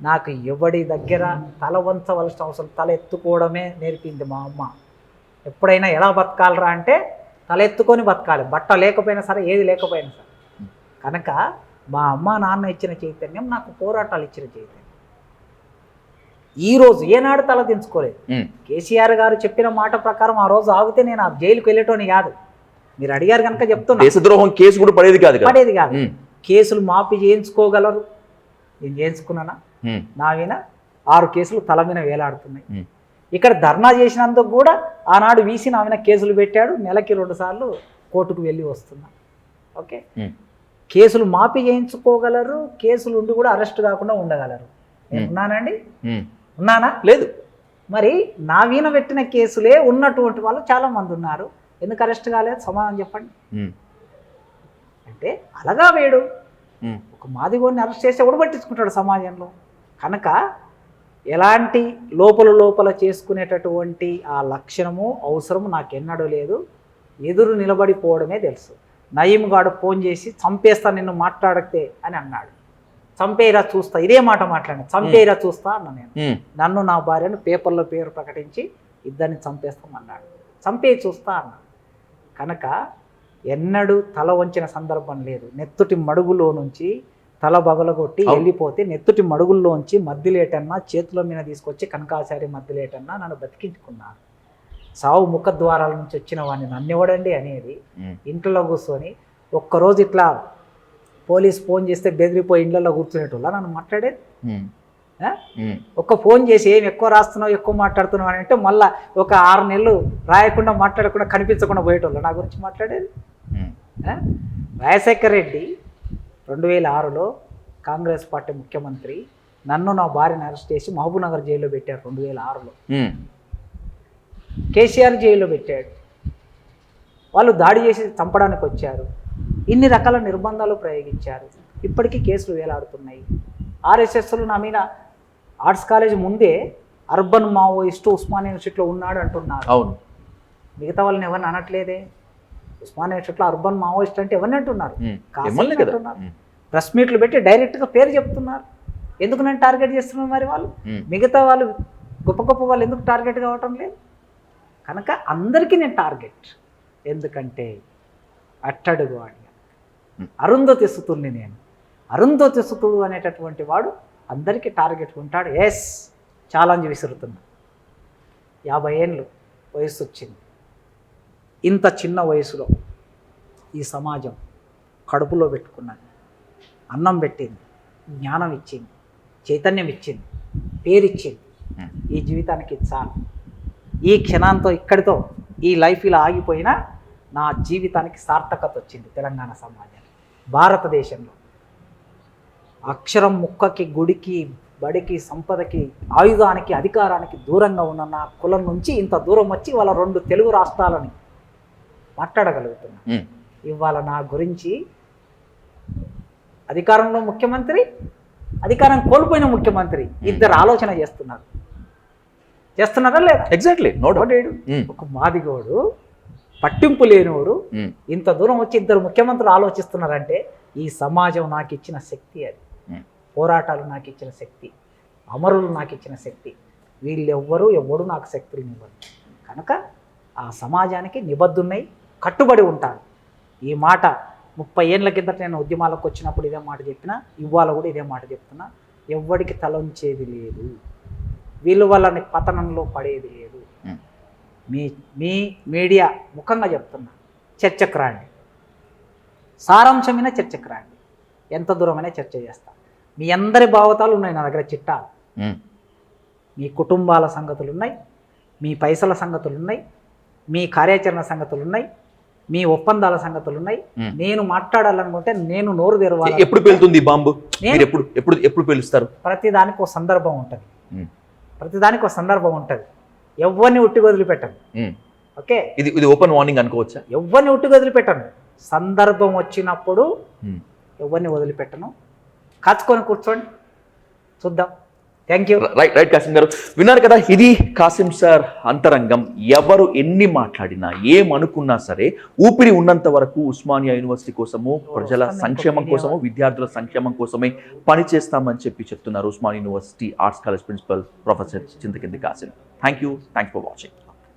Speaker 3: నాకు ఎవడి దగ్గర తల వంచవలసిన అవసరం, తల ఎత్తుకోవడమే నేర్పింది మా అమ్మ. ఎప్పుడైనా ఎలా బతకాలరా అంటే తల ఎత్తుకొని బతకాలి, బట్ట లేకపోయినా సరే, ఏది లేకపోయినా సరే. కనుక మా అమ్మ నాన్న ఇచ్చిన చైతన్యం నాకు పోరాటాలు ఇచ్చిన చైతన్యం. ఈరోజు ఏనాడు తల దించుకోలేదు. కేసీఆర్ గారు చెప్పిన మాట ప్రకారం ఆ రోజు ఆగితే నేను ఆ జైలుకు వెళ్ళేటోని కాదు. మీరు అడిగారు కనుక చెప్తున్నా,
Speaker 1: దేశద్రోహం కేసు కూడా పడేది కాదు.
Speaker 3: కేసులు మాఫీ చేయించుకోగలరు. నేను చేయించుకున్నానా? నా మీద 6 కేసులు తల మీద వేలాడుతున్నాయి. ఇక్కడ ధర్నా చేసినందుకు కూడా ఆనాడు వీసీ నా మీద కేసులు పెట్టాడు. నెలకి 2 సార్లు కోర్టుకు వెళ్ళి వస్తున్నా. ఓకే, కేసులు మాఫీ చేయించుకోగలరు, కేసులు ఉండి కూడా అరెస్ట్ కాకుండా ఉండగలరు. నేను ఉన్నానండి? ఉన్నానా? లేదు. మరి నా వీణ పెట్టిన కేసులే ఉన్నటువంటి వాళ్ళు చాలా మంది ఉన్నారు, ఎందుకు అరెస్ట్ కాలేదు? సమాధానం చెప్పండి. అంటే అలాగా వేడు ఒక మాదిగోడిని అరెస్ట్ చేస్తే కూడా పట్టించుకుంటాడు సమాజంలో. కనుక ఎలాంటి లోపల చేసుకునేటటువంటి ఆ లక్షణము అవసరము నాకెన్నడూ లేదు. ఎదురు నిలబడిపోవడమే తెలుసు. నయీం గాడు ఫోన్ చేసి చంపేస్తా నిన్ను మాట్లాడితే అని అన్నాడు. చంపేరా చూస్తా, ఇదే మాట మాట్లాడిన, చంపేరా చూస్తా అన్న నేను. నన్ను నా భార్యను పేపర్లో పేరు ప్రకటించి ఇద్దరిని చంపేస్తామన్నాడు. చంపే చూస్తా అన్న. కనుక ఎన్నడూ తల వంచిన సందర్భం లేదు. నెత్తుటి మడుగులో నుంచి తల బగలగొట్టి వెళ్ళిపోతే నెత్తుటి మడుగుల్లోంచి మద్దిలేటన్నా చేతుల మీద తీసుకొచ్చి కనకాచారి మద్దిలేటన్నా నన్ను బతికించుకున్నాను. సావు ముఖద్వారాల నుంచి వచ్చిన వాడిని నన్నెవడండి అనేది. ఇంట్లో కూర్చొని ఒక్కరోజు ఇట్లా పోలీస్ ఫోన్ చేస్తే బెదిరిపోయి ఇళ్లలో కూర్చునేటోళ్ళ నన్ను మాట్లాడేది. ఒక్క ఫోన్ చేసి ఏం ఎక్కువ రాస్తున్నావు, ఎక్కువ మాట్లాడుతున్నావు అని అంటే మళ్ళీ ఒక 6 నెలలు రాయకుండా మాట్లాడకుండా కనిపించకుండా పోయేటోళ్ళు నా గురించి మాట్లాడేది. రాజశేఖర్ రెడ్డి 2006లో కాంగ్రెస్ పార్టీ ముఖ్యమంత్రి, నన్ను నా భార్యను అరెస్ట్ చేసి మహబూబ్నగర్ జైల్లో పెట్టారు 2006లో. కేసీఆర్ జైల్లో పెట్టాడు. వాళ్ళు దాడి చేసి చంపడానికి వచ్చారు. ఇన్ని రకాల నిర్బంధాలు ప్రయోగించారు. ఇప్పటికీ కేసులు వేలాడుతున్నాయి. ఆర్ఎస్ఎస్లు నా మీద ఆర్ట్స్ కాలేజ్ ముందే అర్బన్ మావోయిస్టు ఉస్మానియా యూనివర్సిటీలో ఉన్నాడు అంటున్నారు. అవును, మిగతా వాళ్ళని ఎవరిని అనట్లేదే. ఉస్మానియా యూనివర్సిటీలో అర్బన్ మావోయిస్ట్ అంటే ఎవరిని అంటున్నారు? అంటున్నారు. ప్రెస్ మీట్లు పెట్టి డైరెక్ట్గా పేరు చెప్తున్నారు. ఎందుకు నేను టార్గెట్ చేస్తున్నాను? మరి వాళ్ళు మిగతా వాళ్ళు గొప్ప వాళ్ళు ఎందుకు టార్గెట్ కావటం లేదు? కనుక అందరికీ నేను టార్గెట్. ఎందుకంటే అట్టడుగు వాడి అరుంధతి సుతుడిని నేను. అరుంధతి సుతుడు అనేటటువంటి వాడు అందరికీ టార్గెట్ ఉంటాడు. Yes, challenge విసురుతున్నా. 50 ఏళ్ళు వయసు వచ్చింది. ఇంత చిన్న వయసులో ఈ సమాజం కడుపులో పెట్టుకున్నది, అన్నం పెట్టింది, జ్ఞానం ఇచ్చింది, చైతన్యం ఇచ్చింది, పేరిచ్చింది. ఈ జీవితానికి చాలు. ఈ క్షణంతో ఇక్కడితో ఈ లైఫ్ ఇలా ఆగిపోయినా నా జీవితానికి సార్థకత వచ్చింది. తెలంగాణ సమాజం, భారతదేశంలో అక్షరం ముక్కకి, గుడికి, బడికి, సంపదకి, ఆయుధానికి, అధికారానికి దూరంగా ఉన్న నా కులం నుంచి ఇంత దూరం వచ్చి వాళ్ళ 2 తెలుగు రాష్ట్రాలని మాట్లాడగలుగుతున్నా. ఇవాళ నా గురించి అధికారంలో ముఖ్యమంత్రి, అధికారం కోల్పోయిన ముఖ్యమంత్రి ఇద్దరు ఆలోచన చేస్తున్నారా లేదా?
Speaker 1: ఎగ్జాక్ట్లీ. No doubt.
Speaker 3: ఒక మాదిగోడు, పట్టింపు లేనివాడు ఇంత దూరం వచ్చి ఇద్దరు ముఖ్యమంత్రులు ఆలోచిస్తున్నారంటే ఈ సమాజం నాకు ఇచ్చిన శక్తి, అది పోరాటాలు నాకు ఇచ్చిన శక్తి, అమరులు నాకు ఇచ్చిన శక్తి. ఎవడు నాకు శక్తులు ఇవ్వరు. కనుక ఆ సమాజానికి నిబద్ధున్నాయి, కట్టుబడి ఉంటాను. ఈ మాట 30 ఏళ్ళ కిందట నేను ఉద్యమాలకు వచ్చినప్పుడు ఇదే మాట చెప్పినా, ఇవాళ కూడా ఇదే మాట చెప్తున్నా. ఎవ్వడికి తలంచేది లేదు, వీళ్ళు వాళ్ళని పతనంలో పడేది లేదు. మీ మీడియా ముఖంగా చెప్తున్నా, చర్చకు రాండి, సారాంశమైన చర్చకు రాండి, ఎంత దూరమైనా చర్చ చేస్తా. మీ అందరి భావతాలు ఉన్నాయి నా దగ్గర, చిట్టాలు. మీ కుటుంబాల సంగతులు ఉన్నాయి, మీ పైసల సంగతులు ఉన్నాయి, మీ కార్యాచరణ సంగతులు ఉన్నాయి, మీ ఒప్పందాల సంగతులు ఉన్నాయి. నేను మాట్లాడాలనుకుంటే నేను నోరు తెరవాలి.
Speaker 1: ఎప్పుడు పేలుతుంది బాంబు? ఎప్పుడు పేలుస్తారు?
Speaker 3: ప్రతిదానికి ఒక సందర్భం ఉంటుంది, ప్రతిదానికి ఒక సందర్భం ఉంటుంది. ఎవరిని ఉట్టి వదిలిపెట్టను. ఓకే,
Speaker 1: ఇది ఓపెన్ వార్నింగ్ అనుకోవచ్చా?
Speaker 3: ఎవరిని ఉట్టి వదిలిపెట్టను. సందర్భం వచ్చినప్పుడు ఎవరిని వదిలిపెట్టను. కాచుకొని కూర్చోండి, చూద్దాం. Thank you.
Speaker 1: రైట్ కాసిం గారు, విన్నారు కదా, ఇది కాసిం సార్ అంతరంగం. ఎవరు ఎన్ని మాట్లాడినా ఏమనుకున్నా సరే ఊపిరి ఉన్నంత వరకు ఉస్మానియా యూనివర్సిటీ కోసము, ప్రజల సంక్షేమం కోసము, విద్యార్థుల సంక్షేమం కోసమే పనిచేస్తామని చెప్తున్నారు Osmania university arts college principal professor Chintakindi Kasim. Thank you for watching.